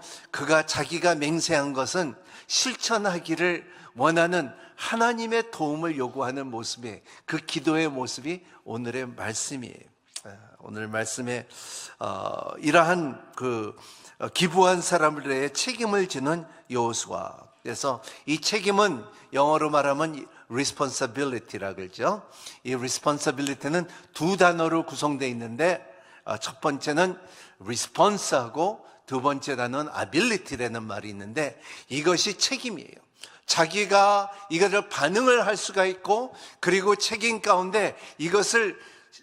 자기가 맹세한 것은 실천하기를 원하는 하나님의 도움을 요구하는 모습이 그 기도의 모습이 오늘의 말씀이에요. 오늘 말씀에 이러한 그 기부한 사람들의 책임을 지는 여호수아. 그래서 이 책임은 영어로 말하면 responsibility라고 그러죠. 이 responsibility는 두 단어로 구성되어 있는데 첫 번째는 response하고 두 번째 단어는 ability라는 말이 있는데 이것이 책임이에요. 자기가 이것을 반응을 할 수가 있고 그리고 책임 가운데 이것을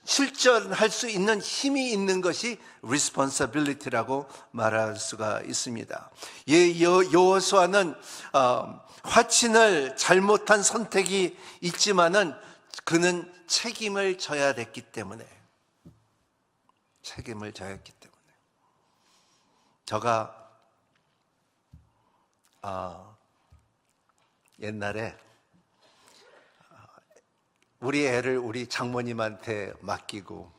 실천할 수 있는 힘이 있는 것이 responsibility라고 말할 수가 있습니다. 여호수아는 화친을 잘못한 선택이 있지만은 그는 책임을 져야 됐기 때문에 제가 옛날에 우리 애를 우리 장모님한테 맡기고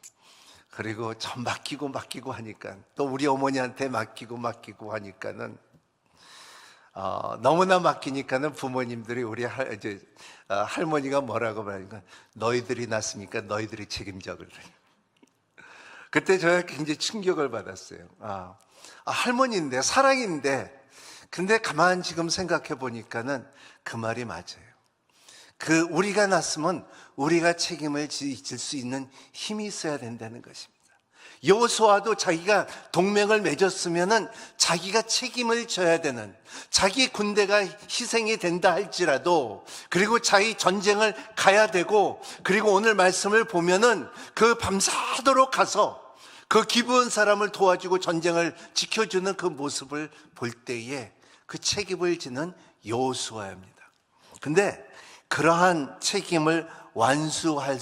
그리고 전 맡기고 하니까 또 우리 어머니한테 맡기고 하니까는 너무나 맡기니까는 부모님들이 우리 할머니가 뭐라고 말하니까 너희들이 낳았으니까 너희들이 책임져 그래. 그때 제가 굉장히 충격을 받았어요. 할머니인데 사랑인데 근데 가만 지금 생각해 보니까는 그 말이 맞아요. 우리가 낳았으면 우리가 책임을 질 수 있는 힘이 있어야 된다는 것입니다. 여호수아도 자기가 동맹을 맺었으면은 자기가 책임을 져야 되는, 자기 군대가 희생이 된다 할지라도, 그리고 자기 전쟁을 가야 되고, 그리고 오늘 말씀을 보면은 그 밤새도록 가서 그 기브온 사람을 도와주고 전쟁을 지켜주는 그 모습을 볼 때에 그 책임을 지는 여호수아입니다. 근데 그러한 책임을 완수할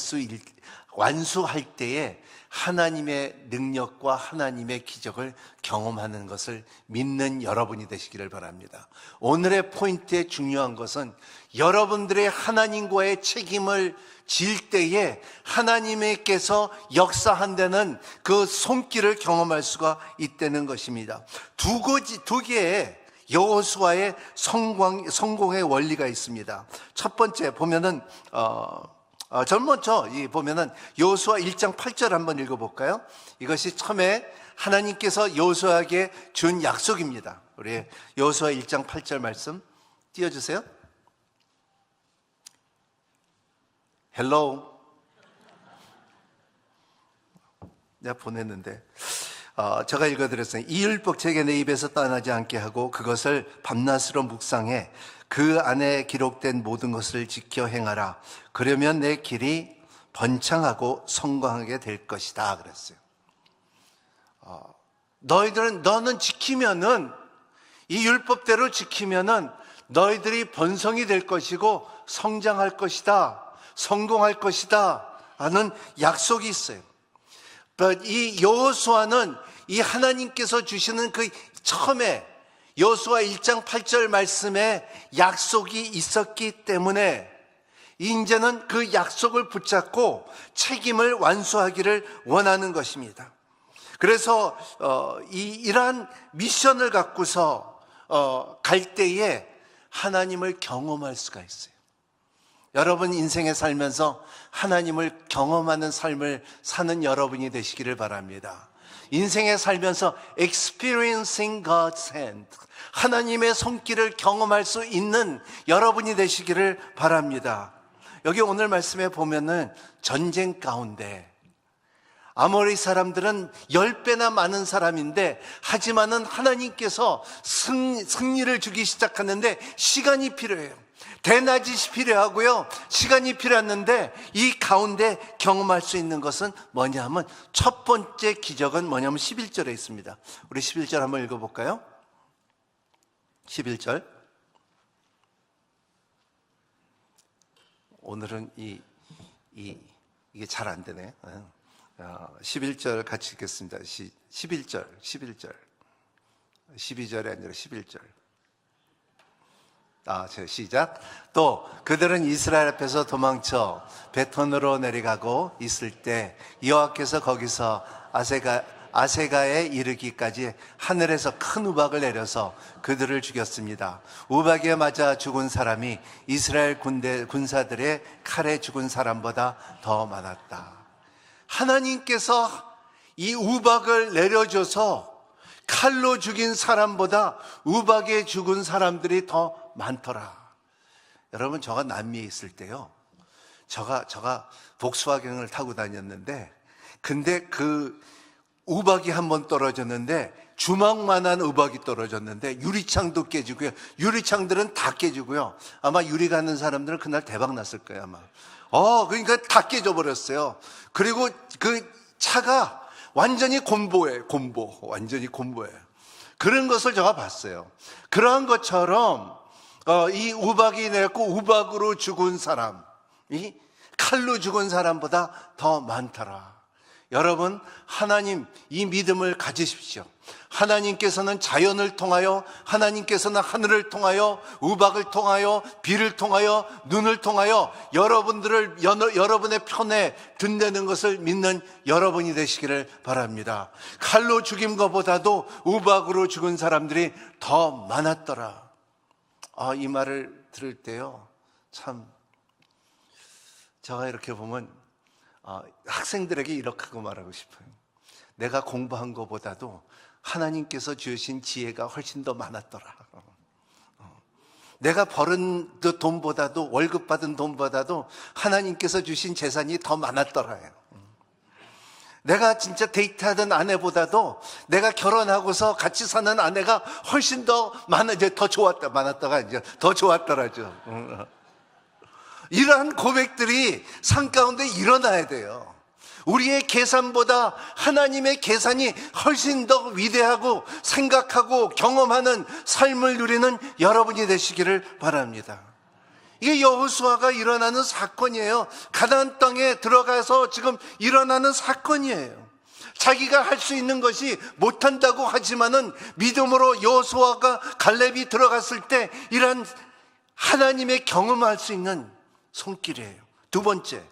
때에 하나님의 능력과 하나님의 기적을 경험하는 것을 믿는 여러분이 되시기를 바랍니다. 오늘의 포인트의 중요한 것은 여러분들의 하나님과의 책임을 질 때에 하나님께서 역사한다는 그 손길을 경험할 수가 있다는 것입니다. 두 개의 여호수아의 성공의 원리가 있습니다. 첫 번째 보면은 보면은 여호수아 1장 8절 한번 읽어볼까요? 이것이 처음에 하나님께서 여호수아에게 준 약속입니다. 우리 여호수아 1장 8절 말씀 띄워주세요. 헬로우. 내가 보냈는데 제가 읽어드렸어요. 이 율법 책에 내 입에서 떠나지 않게 하고 그것을 밤낮으로 묵상해 그 안에 기록된 모든 것을 지켜 행하라. 그러면 내 길이 번창하고 성공하게 될 것이다 그랬어요. 너는 지키면은, 이 율법대로 지키면은 너희들이 번성이 될 것이고 성장할 것이다, 성공할 것이다 하는 약속이 있어요. 이 여호수아는 이 하나님께서 주시는 그 처음에 여호수아 1장 8절 말씀에 약속이 있었기 때문에 이제는 그 약속을 붙잡고 책임을 완수하기를 원하는 것입니다. 그래서 이러한 미션을 갖고서 갈 때에 하나님을 경험할 수가 있어요. 여러분 인생에 살면서 하나님을 경험하는 삶을 사는 여러분이 되시기를 바랍니다. 인생에 살면서 experiencing God's hand, 하나님의 손길을 경험할 수 있는 여러분이 되시기를 바랍니다. 여기 오늘 말씀에 보면은 전쟁 가운데 아모리 사람들은 10배나 많은 사람인데, 하지만은 하나님께서 승리를 주기 시작하는데 시간이 필요해요. 대낮이 필요하고요, 시간이 필요했는데 이 가운데 경험할 수 있는 것은 뭐냐 하면, 첫 번째 기적은 뭐냐면 11절에 있습니다. 우리 11절 한번 읽어볼까요? 11절. 오늘은 이게 잘 안 되네. 11절 같이 읽겠습니다. 11절 12절이 아니라 11절. 시작. 또 그들은 이스라엘 앞에서 도망쳐 베톤으로 내려가고 있을 때 여호와께서 거기서 아세가에 이르기까지 하늘에서 큰 우박을 내려서 그들을 죽였습니다. 우박에 맞아 죽은 사람이 이스라엘 군사들의 칼에 죽은 사람보다 더 많았다. 하나님께서 이 우박을 내려줘서 칼로 죽인 사람보다 우박에 죽은 사람들이 더 많더라. 여러분, 저가 남미에 있을 때요, 저가 복스와겐을 타고 다녔는데, 근데 그 우박이 한 번 떨어졌는데, 주먹만한 우박이 떨어졌는데 유리창도 깨지고요. 유리창들은 다 깨지고요. 아마 유리 가는 사람들은 그날 대박 났을 거예요, 아마. 그러니까 다 깨져버렸어요. 그리고 그 차가 완전히 곤보예요. 완전히 곤보예요. 그런 것을 제가 봤어요. 그러한 것처럼 이 우박이 내렸고 우박으로 죽은 사람이 칼로 죽은 사람보다 더 많더라. 여러분, 하나님 이 믿음을 가지십시오. 하나님께서는 자연을 통하여, 하나님께서는 하늘을 통하여, 우박을 통하여, 비를 통하여, 눈을 통하여 여러분들을 여러분의 편에 든다는 것을 믿는 여러분이 되시기를 바랍니다. 칼로 죽인 것보다도 우박으로 죽은 사람들이 더 많았더라. 이 말을 들을 때요, 참 제가 이렇게 보면 학생들에게 이렇게 하고 말하고 싶어요. 내가 공부한 것보다도 하나님께서 주신 지혜가 훨씬 더 많았더라. 내가 벌은 돈보다도, 월급 받은 돈보다도 하나님께서 주신 재산이 더 많았더라요. 내가 진짜 데이트하던 아내보다도 내가 결혼하고서 같이 사는 아내가 훨씬 더 더 좋았더라죠. 이러한 고백들이 삶 가운데 일어나야 돼요. 우리의 계산보다 하나님의 계산이 훨씬 더 위대하고 생각하고 경험하는 삶을 누리는 여러분이 되시기를 바랍니다. 이게 여호수아가 일어나는 사건이에요. 가나안 땅에 들어가서 지금 일어나는 사건이에요. 자기가 할 수 있는 것이 못한다고 하지만은 믿음으로 여호수아가 갈렙이 들어갔을 때 이런 하나님의 경험할 수 있는 손길이에요. 두 번째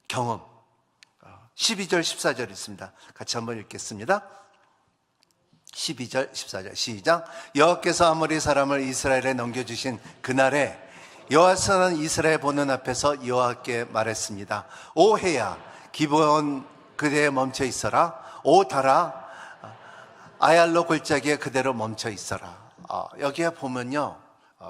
경험, 12절 14절 있습니다. 같이 한번 읽겠습니다. 12절 14절 시작. 여호와께서 아모리 사람을 이스라엘에 넘겨주신 그날에 여호와서는 이스라엘 보는 앞에서 여호와께 말했습니다. 오 해야 기브온 그대에 멈춰 있어라. 오 달아 아얄로 골짜기에 그대로 멈춰 있어라. 여기에 보면요,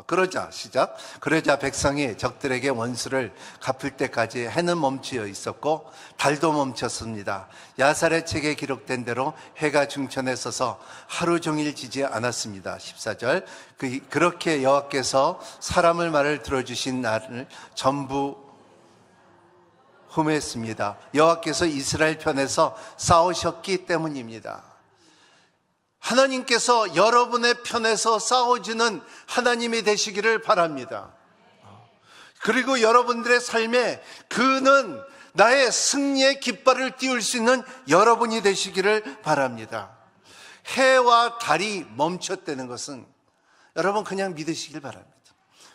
그러자 시작. 그러자 백성이 적들에게 원수를 갚을 때까지 해는 멈추어 있었고 달도 멈췄습니다. 야살의 책에 기록된 대로 해가 중천에 서서 하루 종일 지지 않았습니다. 14절. 그렇게 여호와께서 사람을 말을 들어주신 날을 전부 흠했습니다. 여호와께서 이스라엘 편에서 싸우셨기 때문입니다. 하나님께서 여러분의 편에서 싸워주는 하나님이 되시기를 바랍니다. 그리고 여러분들의 삶에 그는 나의 승리의 깃발을 띄울 수 있는 여러분이 되시기를 바랍니다. 해와 달이 멈췄다는 것은 여러분 그냥 믿으시길 바랍니다.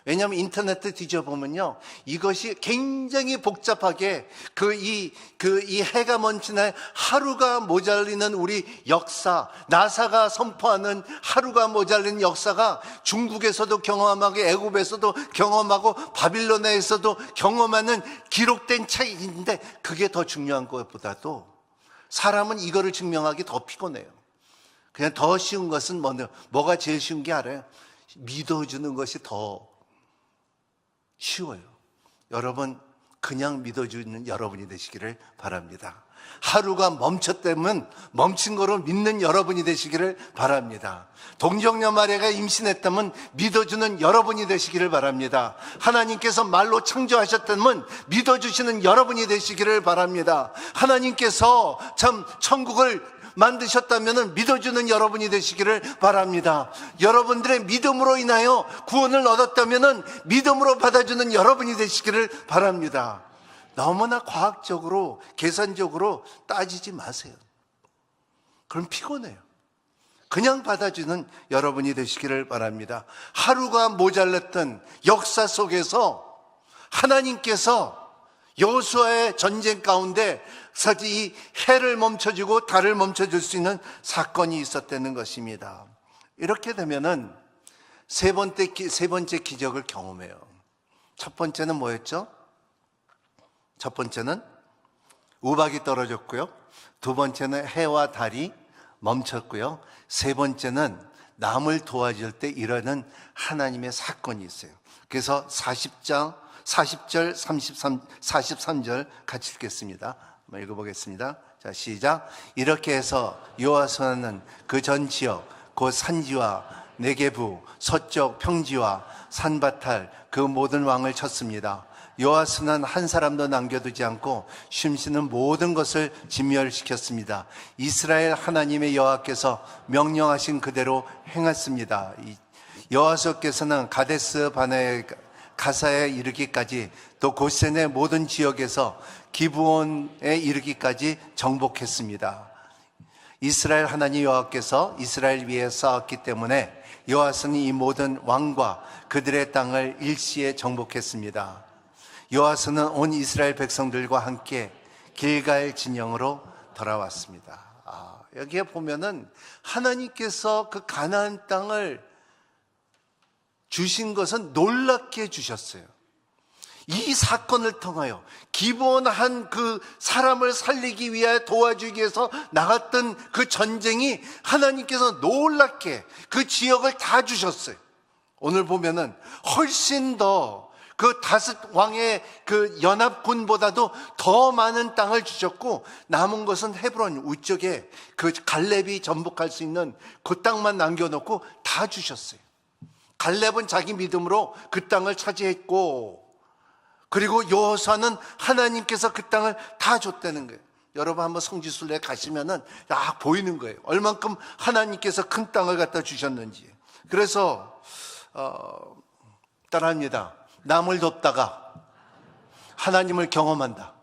왜냐하면 인터넷에 뒤져보면요, 이것이 굉장히 복잡하게 이 해가 멈춘 날 하루가 모자리는 우리 역사, 나사가 선포하는 하루가 모자리는 역사가 중국에서도 경험하고 애굽에서도 경험하고 바빌론에서도 경험하는 기록된 책인데, 그게 더 중요한 것보다도 사람은 이거를 증명하기 더 피곤해요. 그냥 더 쉬운 것은 뭐가 제일 쉬운 게 알아요? 믿어주는 것이 더 쉬워요. 여러분 그냥 믿어주는 여러분이 되시기를 바랍니다. 하루가 멈췄다면 멈춘 거로 믿는 여러분이 되시기를 바랍니다. 동정녀 마리아가 임신했다면 믿어주는 여러분이 되시기를 바랍니다. 하나님께서 말로 창조하셨다면 믿어주시는 여러분이 되시기를 바랍니다. 하나님께서 참 천국을 만드셨다면 믿어주는 여러분이 되시기를 바랍니다. 여러분들의 믿음으로 인하여 구원을 얻었다면 믿음으로 받아주는 여러분이 되시기를 바랍니다. 너무나 과학적으로 계산적으로 따지지 마세요. 그럼 피곤해요. 그냥 받아주는 여러분이 되시기를 바랍니다. 하루가 모자랐던 역사 속에서 하나님께서 여호수아의 전쟁 가운데 이 해를 멈춰주고 달을 멈춰줄 수 있는 사건이 있었다는 것입니다. 이렇게 되면은 세 번째 기적을 경험해요. 첫 번째는 뭐였죠? 첫 번째는 우박이 떨어졌고요. 두 번째는 해와 달이 멈췄고요. 세 번째는 남을 도와줄 때 일어나는 하나님의 사건이 있어요. 그래서 40절 43절 같이 읽겠습니다. 한번 읽어보겠습니다. 자, 시작. 이렇게 해서 여호와서는 그 전 지역 곧 산지와 네게부 서쪽 평지와 산바탈 그 모든 왕을 쳤습니다. 여호와스는 한 사람도 남겨두지 않고 쉼쉬는 모든 것을 진멸시켰습니다. 이스라엘 하나님의 여호와께서 명령하신 그대로 행했습니다. 여호와께서는 가데스 바네아 가사에 이르기까지 또 고센의 모든 지역에서 기브온에 이르기까지 정복했습니다. 이스라엘 하나님 여호와께서 이스라엘 위에 쌓았기 때문에 여호와는 이 모든 왕과 그들의 땅을 일시에 정복했습니다. 여호와는 온 이스라엘 백성들과 함께 길갈 진영으로 돌아왔습니다. 여기에 보면은 하나님께서 그 가나안 땅을 주신 것은 놀랍게 주셨어요. 이 사건을 통하여 기브온 한 그 사람을 살리기 위해 도와주기 위해서 나갔던 그 전쟁이 하나님께서 놀랍게 그 지역을 다 주셨어요. 오늘 보면은 훨씬 더 그 다섯 왕의 그 연합군보다도 더 많은 땅을 주셨고 남은 것은 헤브론 위쪽에 그 갈렙이 전복할 수 있는 그 땅만 남겨놓고 다 주셨어요. 갈렙은 자기 믿음으로 그 땅을 차지했고, 그리고 여호수아는 하나님께서 그 땅을 다 줬다는 거예요. 여러분 한번 성지순례 가시면은 딱 보이는 거예요. 얼만큼 하나님께서 큰 땅을 갖다 주셨는지. 그래서 따라합니다. 남을 돕다가 하나님을 경험한다.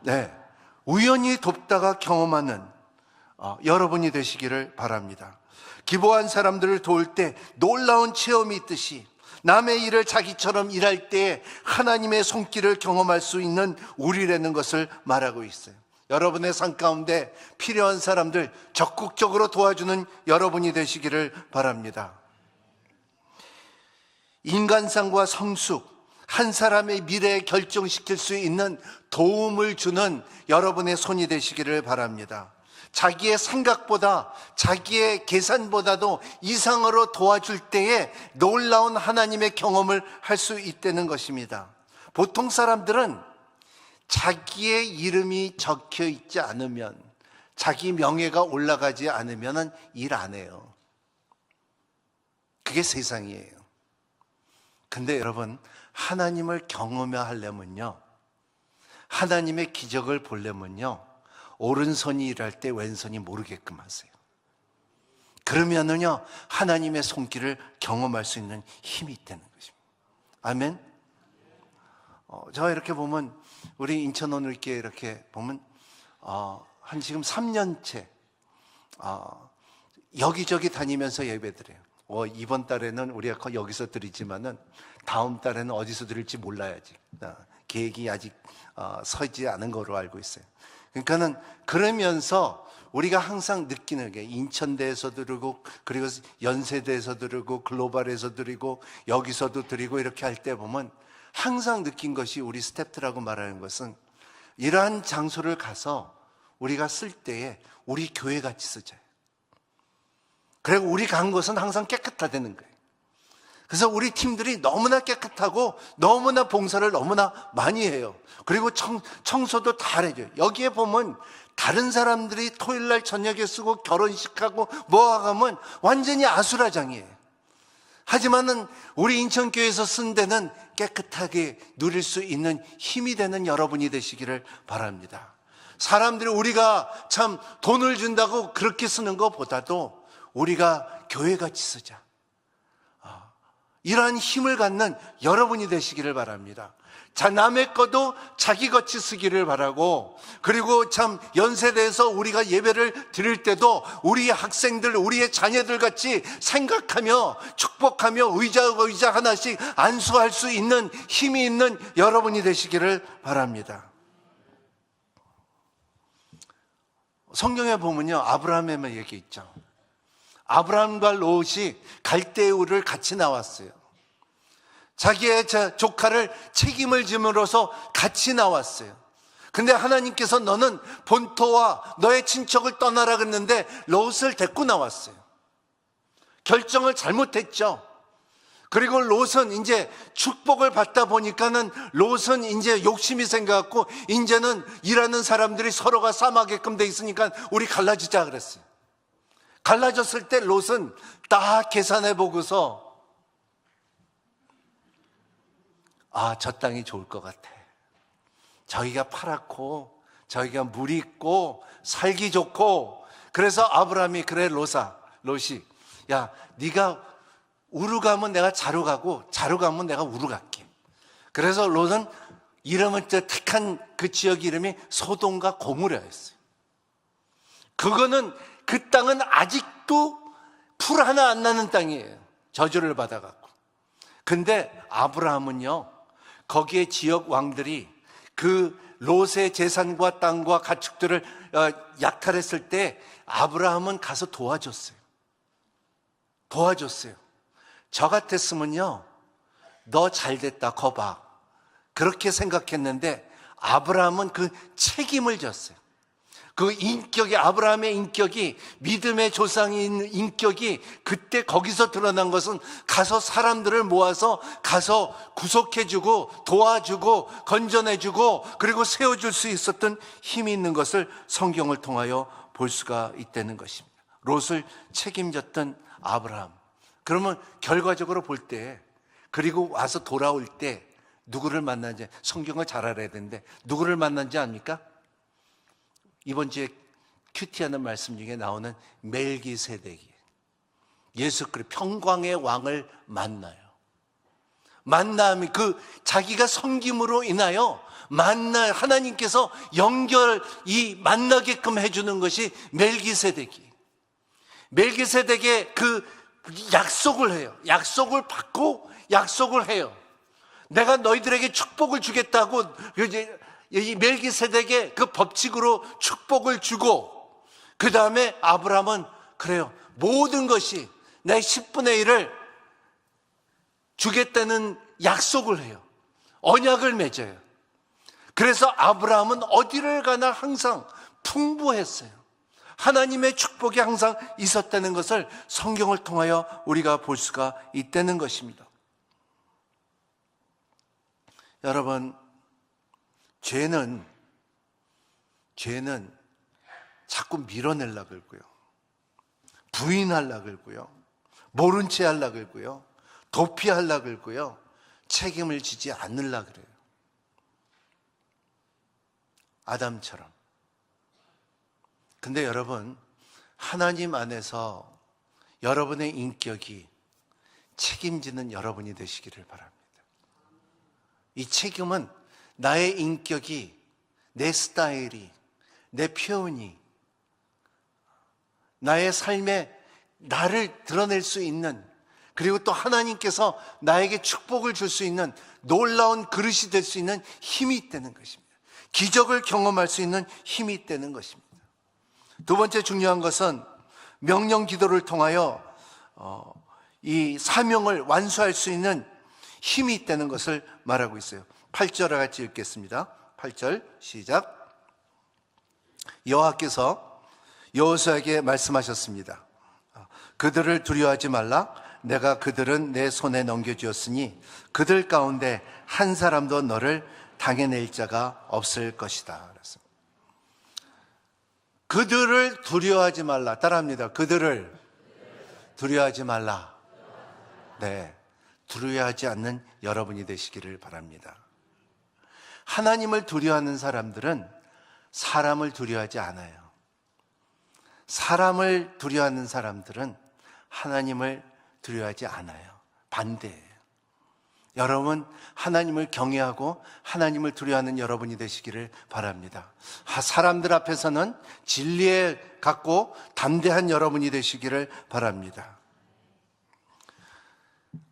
네, 우연히 돕다가 경험하는 여러분이 되시기를 바랍니다. 기부한 사람들을 도울 때 놀라운 체험이 있듯이 남의 일을 자기처럼 일할 때 하나님의 손길을 경험할 수 있는 우리라는 것을 말하고 있어요. 여러분의 삶 가운데 필요한 사람들 적극적으로 도와주는 여러분이 되시기를 바랍니다. 인간상과 성숙, 한 사람의 미래에 결정시킬 수 있는 도움을 주는 여러분의 손이 되시기를 바랍니다. 자기의 생각보다 자기의 계산보다도 이상으로 도와줄 때에 놀라운 하나님의 경험을 할 수 있다는 것입니다. 보통 사람들은 자기의 이름이 적혀 있지 않으면, 자기 명예가 올라가지 않으면 일 안 해요. 그게 세상이에요. 근데 여러분, 하나님을 경험하려면요, 하나님의 기적을 보려면요, 오른손이 일할 때 왼손이 모르게끔 하세요. 그러면은요, 하나님의 손길을 경험할 수 있는 힘이 있다는 것입니다. 아멘. 저 이렇게 보면 우리 인천 오늘께 이렇게 보면 한 지금 3년째 여기저기 다니면서 예배드려요. 이번 달에는 우리가 여기서 드리지만은 다음 달에는 어디서 드릴지 몰라야지. 계획이 아직 서지 않은 거로 알고 있어요. 그러니까는 그러면서 우리가 항상 느끼는 게 인천대에서 드리고, 그리고 연세대에서 드리고, 글로벌에서 드리고, 여기서도 드리고, 이렇게 할 때 보면 항상 느낀 것이, 우리 스태프들하고 말하는 것은 이러한 장소를 가서 우리가 쓸 때에 우리 교회 같이 쓰자요. 그리고 우리 간 것은 항상 깨끗하다는 거예요. 그래서 우리 팀들이 너무나 깨끗하고 너무나 봉사를 너무나 많이 해요. 그리고 청소도 다 해줘요. 여기에 보면 다른 사람들이 토요일날 저녁에 쓰고 결혼식하고 뭐하면 완전히 아수라장이에요. 하지만은 우리 인천교회에서 쓴 데는 깨끗하게 누릴 수 있는 힘이 되는 여러분이 되시기를 바랍니다. 사람들이 우리가 참 돈을 준다고 그렇게 쓰는 것보다도 우리가 교회같이 쓰자, 이러한 힘을 갖는 여러분이 되시기를 바랍니다. 남의 것도 자기 같이 쓰기를 바라고, 그리고 참 연세대에서 우리가 예배를 드릴 때도 우리 학생들, 우리의 자녀들 같이 생각하며 축복하며 의자 하나씩 안수할 수 있는 힘이 있는 여러분이 되시기를 바랍니다. 성경에 보면요, 아브라함의 얘기 있죠. 아브라함과 롯이 갈대우를 같이 나왔어요. 자기의 조카를 책임을 짐으로써 같이 나왔어요. 근데 하나님께서 너는 본토와 너의 친척을 떠나라 그랬는데 롯을 데리고 나왔어요. 결정을 잘못했죠. 그리고 롯은 이제 축복을 받다 보니까는 롯은 이제 욕심이 생겨갖고 이제는 일하는 사람들이 서로가 싸마게끔 돼 있으니까 우리 갈라지자 그랬어요. 갈라졌을 때 롯은 딱 계산해 보고서 저 땅이 좋을 것 같아. 저기가 파랗고 저기가 물이 있고 살기 좋고. 그래서 아브라함이 그래 롯이 야 네가 우루 가면 내가 자루 가고 자루 가면 내가 우루 갈게. 그래서 롯은 이름을 택한 그 지역 이름이 소돔과 고모라였어요. 그거는 그 땅은 아직도 풀 하나 안 나는 땅이에요. 저주를 받아갖고. 근데 아브라함은요, 거기에 지역 왕들이 그 롯의 재산과 땅과 가축들을 약탈했을 때 아브라함은 가서 도와줬어요. 저 같았으면요, 너 잘됐다 거봐, 그렇게 생각했는데 아브라함은 그 책임을 졌어요. 그 인격이, 아브라함의 인격이, 믿음의 조상인 인격이 그때 거기서 드러난 것은 가서 사람들을 모아서 가서 구속해주고 도와주고 건져내주고 그리고 세워줄 수 있었던 힘이 있는 것을 성경을 통하여 볼 수가 있다는 것입니다. 롯을 책임졌던 아브라함. 그러면 결과적으로 볼 때, 그리고 와서 돌아올 때 누구를 만난지, 성경을 잘 알아야 되는데 누구를 만난지 압니까? 이번 주에 큐티하는 말씀 중에 나오는 멜기세덱이, 예수 그리스도 평강의 왕을 만나요. 만남이 그 자기가 섬김으로 인하여 하나님께서 만나게끔 해주는 것이 멜기세덱의 그 약속을 해요. 약속을 받고 약속을 해요. 내가 너희들에게 축복을 주겠다고 이 멜기세덱의 그 법칙으로 축복을 주고, 그 다음에 아브라함은 그래요, 모든 것이 내 10분의 1을 주겠다는 약속을 해요. 언약을 맺어요. 그래서 아브라함은 어디를 가나 항상 풍부했어요. 하나님의 축복이 항상 있었다는 것을 성경을 통하여 우리가 볼 수가 있다는 것입니다. 여러분, 죄는 자꾸 밀어내려고 그러고요, 부인하려고 그러고요, 모른 채 하려고 그러고요, 도피하려고 그러고요, 책임을 지지 않으려고 그래요. 아담처럼. 근데 여러분, 하나님 안에서 여러분의 인격이 책임지는 여러분이 되시기를 바랍니다. 이 책임은 나의 인격이, 내 스타일이, 내 표현이, 나의 삶에 나를 드러낼 수 있는, 그리고 또 하나님께서 나에게 축복을 줄 수 있는 놀라운 그릇이 될 수 있는 힘이 있다는 것입니다. 기적을 경험할 수 있는 힘이 있다는 것입니다. 두 번째 중요한 것은 명령 기도를 통하여 이 사명을 완수할 수 있는 힘이 있다는 것을 말하고 있어요. 8절을 같이 읽겠습니다. 8절 시작. 여호와께서 여호수아에게 말씀하셨습니다. 그들을 두려워하지 말라. 내가 그들은 내 손에 넘겨주었으니 그들 가운데 한 사람도 너를 당해낼 자가 없을 것이다. 그랬습니다. 그들을 두려워하지 말라. 따라합니다. 그들을 두려워하지 말라. 네, 두려워하지 않는 여러분이 되시기를 바랍니다. 하나님을 두려워하는 사람들은 사람을 두려워하지 않아요. 사람을 두려워하는 사람들은 하나님을 두려워하지 않아요. 반대예요. 여러분, 하나님을 경외하고 하나님을 두려워하는 여러분이 되시기를 바랍니다. 사람들 앞에서는 진리에 갖고 담대한 여러분이 되시기를 바랍니다.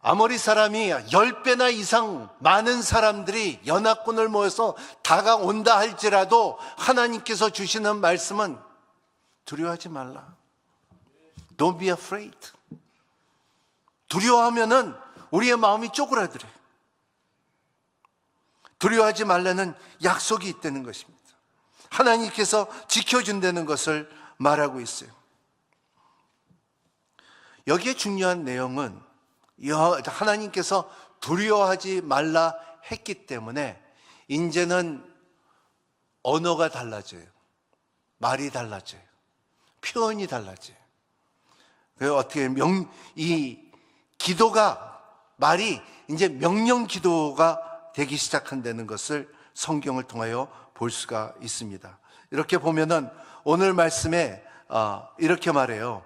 아모리 사람이 10배나 이상 많은 사람들이 연합군을 모여서 다가온다 할지라도 하나님께서 주시는 말씀은 두려워하지 말라. Don't be afraid. 두려워하면은 우리의 마음이 쪼그라들어요. 두려워하지 말라는 약속이 있다는 것입니다. 하나님께서 지켜준다는 것을 말하고 있어요. 여기에 중요한 내용은 하나님께서 두려워하지 말라 했기 때문에 이제는 언어가 달라져요. 말이 달라져요. 표현이 달라져요. 그래서 어떻게 이 기도가 말이 이제 명령 기도가 되기 시작한다는 것을 성경을 통하여 볼 수가 있습니다. 이렇게 보면은 오늘 말씀에 이렇게 말해요.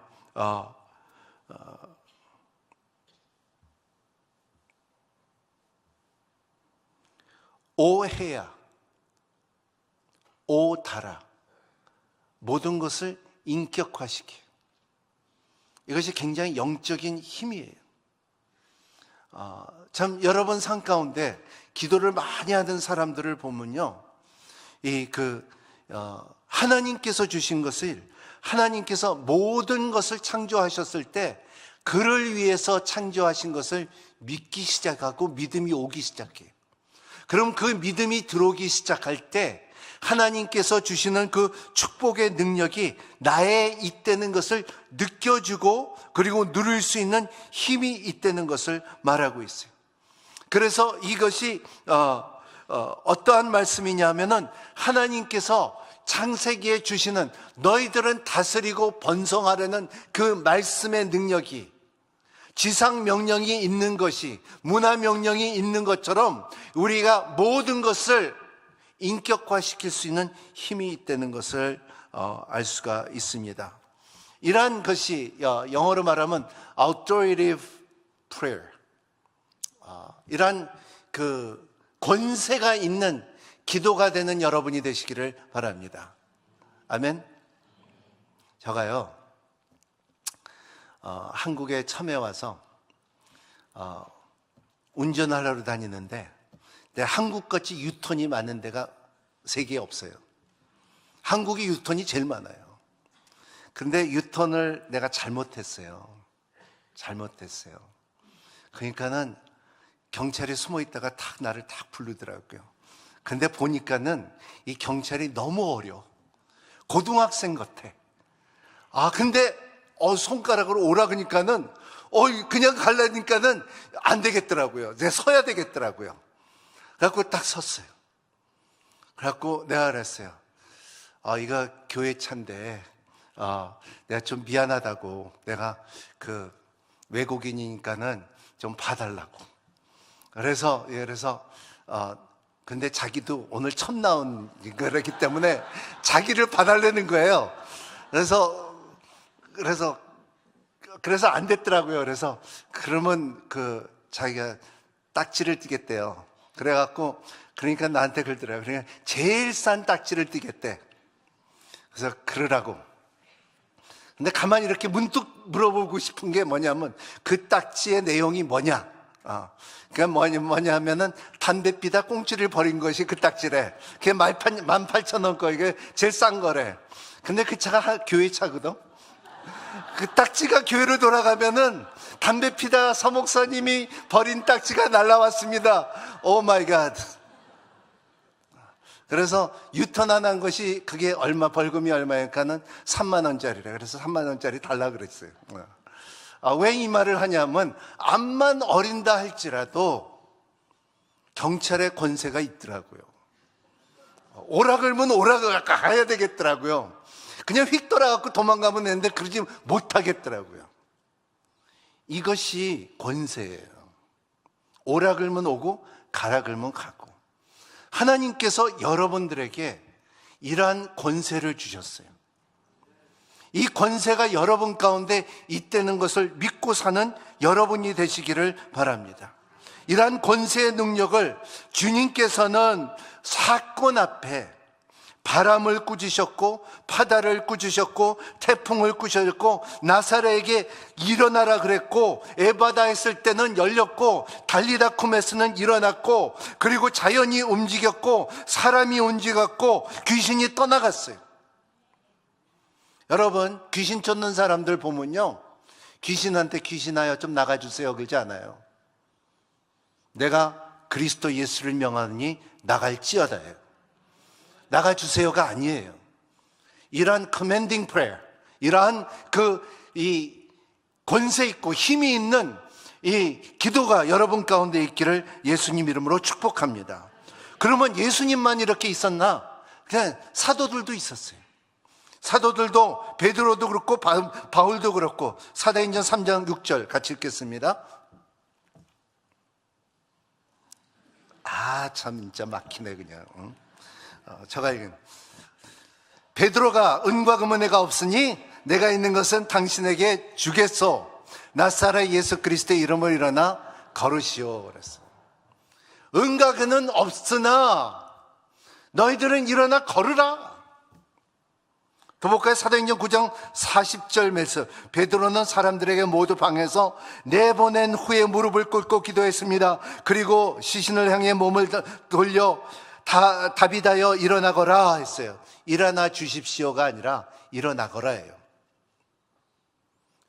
오 해야, 오 달아, 모든 것을 인격화시켜요. 이것이 굉장히 영적인 힘이에요. 참 여러 번 삶 가운데 기도를 많이 하는 사람들을 보면요, 하나님께서 주신 것을, 하나님께서 모든 것을 창조하셨을 때 그를 위해서 창조하신 것을 믿기 시작하고 믿음이 오기 시작해요. 그럼 그 믿음이 들어오기 시작할 때 하나님께서 주시는 그 축복의 능력이 나에 있다는 것을 느껴주고 그리고 누릴 수 있는 힘이 있다는 것을 말하고 있어요. 그래서 이것이 어떠한 말씀이냐면은 하나님께서 창세기에 주시는 너희들은 다스리고 번성하려는 그 말씀의 능력이, 지상 명령이 있는 것이, 문화 명령이 있는 것처럼 우리가 모든 것을 인격화시킬 수 있는 힘이 있다는 것을 알 수가 있습니다. 이러한 것이 영어로 말하면 authoritative prayer, 이러한 그 권세가 있는 기도가 되는 여러분이 되시기를 바랍니다. 아멘. 제가요 한국에 처음에 와서 운전하러 다니는데 한국같이 유턴이 많은 데가 세계에 없어요. 한국이 유턴이 제일 많아요. 근데 유턴을 내가 잘못했어요. 그러니까는 경찰이 숨어 있다가 나를 탁 부르더라고요. 근데 보니까는 이 경찰이 너무 어려. 고등학생 같아. 근데 손가락으로 오라 그러니까는 그냥 가려니까는 안 되겠더라고요. 내가 서야 되겠더라고요. 그래갖고 딱 섰어요. 그래갖고 내가 그랬어요. 이거 교회 차인데 내가 좀 미안하다고, 내가 그 외국인이니까는 좀 봐달라고. 그래서 근데 자기도 오늘 처음 나온 거라기 때문에 자기를 봐달라는 거예요. 그래서 안 됐더라고요. 그래서 그러면 자기가 딱지를 띄겠대요. 그러니까 나한테 그러더라고요. 그러니까 제일 싼 딱지를 띄겠대. 그래서 그러라고. 근데 가만히 이렇게 문득 물어보고 싶은 게 뭐냐면 그 딱지의 내용이 뭐냐. 그러니까 뭐냐 하면은 담배 피다 꽁치를 버린 것이 그 딱지래. 그게 18,000원 거, 이게 제일 싼 거래. 근데 그 차가 교회 차거든. 그 딱지가 교회로 돌아가면은 담배 피다 서목사님이 버린 딱지가 날라왔습니다. 오 마이 갓. 그래서 유턴 안 한 것이 그게 벌금이 얼마일까는 3만 원짜리래. 그래서 3만 원짜리 달라 그랬어요. 왜 이 말을 하냐면 암만 어린다 할지라도 경찰의 권세가 있더라고요. 오라 그러면 오라 가야 되겠더라고요. 그냥 휙 돌아가고 도망가면 되는데 그러지 못하겠더라고요. 이것이 권세예요. 오라 그러면 오고 가라 그러면 가고. 하나님께서 여러분들에게 이러한 권세를 주셨어요. 이 권세가 여러분 가운데 있다는 것을 믿고 사는 여러분이 되시기를 바랍니다. 이러한 권세의 능력을 주님께서는 사건 앞에 바람을 꾸짖으셨고 바다를 꾸짖으셨고 태풍을 꾸짖으셨고 나사렛에게 일어나라 그랬고 에바다 했을 때는 열렸고 달리다 쿰에서는 일어났고 그리고 자연이 움직였고 사람이 움직였고 귀신이 떠나갔어요. 여러분, 귀신 쫓는 사람들 보면요, 귀신한테 귀신하여 좀 나가주세요 그러지 않아요. 내가 그리스도 예수를 명하니 나갈지어다예요. 나가주세요가 아니에요. 이러한 commanding prayer, 이러한 이 권세 있고 힘이 있는 이 기도가 여러분 가운데 있기를 예수님 이름으로 축복합니다. 그러면 예수님만 이렇게 있었나? 그냥 사도들도 있었어요. 사도들도 베드로도 그렇고 바울도 그렇고 사도행전 3장 6절 같이 읽겠습니다. 참 진짜 막히네 그냥. 제가 읽은 베드로가 은과 금은 내가 없으니 내가 있는 것은 당신에게 주겠소. 나사렛 예수 그리스도의 이름을 일어나 걸으시오 그랬어요. 은과 금은 없으나 너희들은 일어나 걸으라. 더 볼까요? 사도행전 9장 40절 말씀. 베드로는 사람들에게 모두 방에서 내보낸 후에 무릎을 꿇고 기도했습니다. 그리고 시신을 향해 몸을 돌려 다비다여 일어나거라 했어요. 일어나 주십시오가 아니라 일어나거라예요.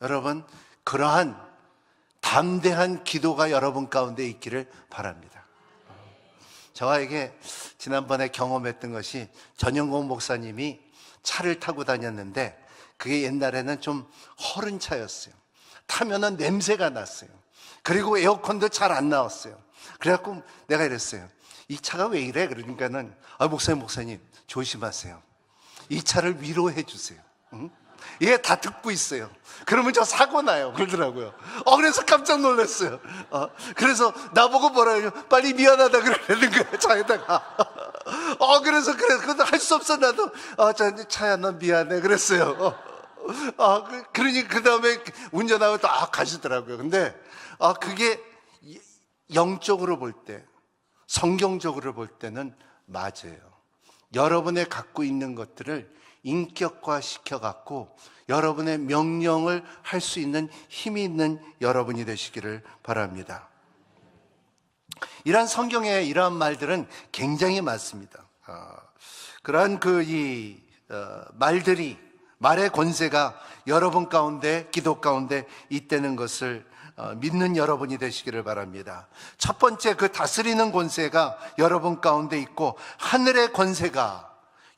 여러분, 그러한 담대한 기도가 여러분 가운데 있기를 바랍니다. 저에게 지난번에 경험했던 것이 전영공 목사님이 차를 타고 다녔는데 그게 옛날에는 좀 허른 차였어요. 타면은 냄새가 났어요. 그리고 에어컨도 잘 안 나왔어요. 그래갖고 내가 이랬어요. 이 차가 왜 이래? 그러니까는 목사님 조심하세요. 이 차를 위로해 주세요. 응? 이게 다 듣고 있어요. 그러면 저 사고 나요. 그러더라고요. 그래서 깜짝 놀랐어요. 그래서 나보고 뭐라 해요? 빨리 미안하다 그러는 거예요. 차에다가. 그래서 그래도 할 수 없어 나도. 차야 너 미안해 그랬어요. 그러니 그 다음에 운전하고 또 가시더라고요. 근데 그게 영적으로 볼 때, 성경적으로 볼 때는 맞아요. 여러분의 갖고 있는 것들을 인격화 시켜갖고 여러분의 명령을 할 수 있는 힘이 있는 여러분이 되시기를 바랍니다. 이러한 성경의 이러한 말들은 굉장히 많습니다. 그러한 말의 권세가 여러분 가운데, 기도 가운데 있다는 것을 믿는 여러분이 되시기를 바랍니다. 첫 번째, 그 다스리는 권세가 여러분 가운데 있고 하늘의 권세가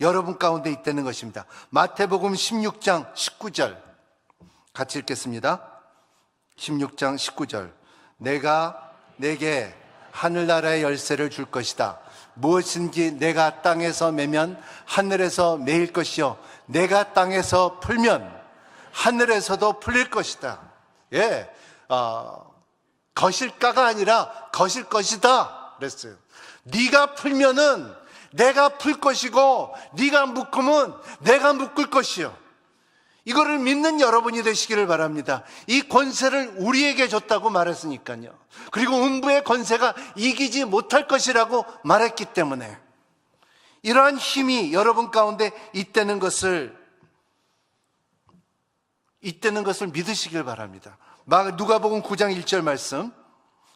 여러분 가운데 있다는 것입니다. 마태복음 16장 19절 같이 읽겠습니다. 16장 19절. 내가 내게 하늘나라의 열쇠를 줄 것이다. 무엇인지 내가 땅에서 매면 하늘에서 매일 것이요 내가 땅에서 풀면 하늘에서도 풀릴 것이다. 거실까가 아니라 거실 것이다 그랬어요. 네가 풀면은 내가 풀 것이고 네가 묶으면 내가 묶을 것이요. 이거를 믿는 여러분이 되시기를 바랍니다. 이 권세를 우리에게 줬다고 말했으니까요. 그리고 음부의 권세가 이기지 못할 것이라고 말했기 때문에 이러한 힘이 여러분 가운데 있다는 것을 믿으시길 바랍니다. 누가복음 9장 1절 말씀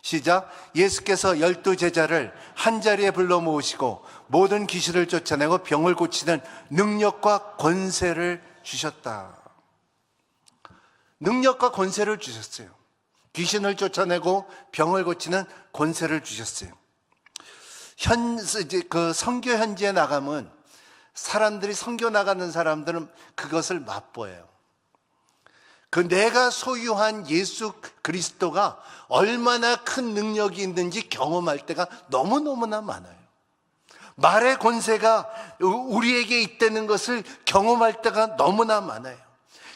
시작. 예수께서 12제자를 한자리에 불러 모으시고 모든 귀신을 쫓아내고 병을 고치는 능력과 권세를 주셨다. 능력과 권세를 주셨어요. 귀신을 쫓아내고 병을 고치는 권세를 주셨어요. 그 선교 현지에 나가면 사람들이 선교 나가는 사람들은 그것을 맛보여요. 그 내가 소유한 예수 그리스도가 얼마나 큰 능력이 있는지 경험할 때가 너무너무나 많아요. 말의 권세가 우리에게 있다는 것을 경험할 때가 너무나 많아요.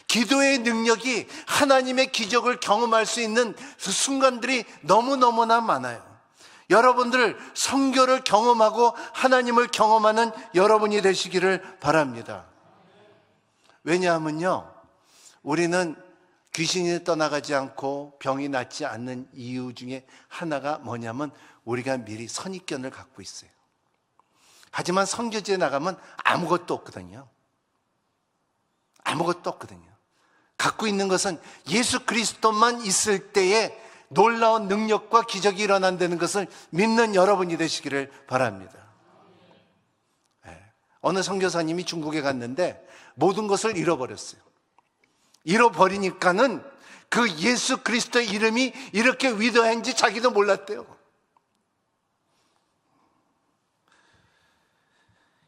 기도의 능력이 하나님의 기적을 경험할 수 있는 그 순간들이 너무너무나 많아요. 여러분들 선교를 경험하고 하나님을 경험하는 여러분이 되시기를 바랍니다. 왜냐하면요, 우리는 귀신이 떠나가지 않고 병이 낫지 않는 이유 중에 하나가 뭐냐면 우리가 미리 선입견을 갖고 있어요. 하지만 선교지에 나가면 아무것도 없거든요. 아무것도 없거든요. 갖고 있는 것은 예수 그리스도만 있을 때에 놀라운 능력과 기적이 일어난다는 것을 믿는 여러분이 되시기를 바랍니다. 어느 선교사님이 중국에 갔는데 모든 것을 잃어버렸어요. 잃어버리니까는 그 예수 그리스도의 이름이 이렇게 위대한지 자기도 몰랐대요.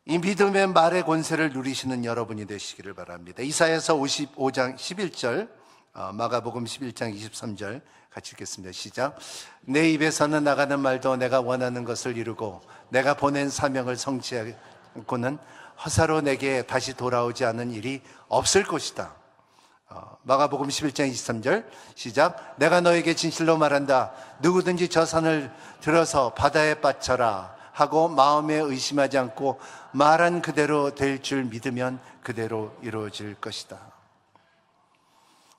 이 믿음의 말의 권세를 누리시는 여러분이 되시기를 바랍니다. 이사야서 55장 11절 마가복음 11장 23절 같이 읽겠습니다. 시작. 내 입에서는 나가는 말도 내가 원하는 것을 이루고 내가 보낸 사명을 성취하고는 허사로 내게 다시 돌아오지 않은 일이 없을 것이다. 마가복음 11장 23절 시작. 내가 너에게 진실로 말한다. 누구든지 저 산을 들어서 바다에 빠쳐라 하고 마음에 의심하지 않고 말한 그대로 될 줄 믿으면 그대로 이루어질 것이다.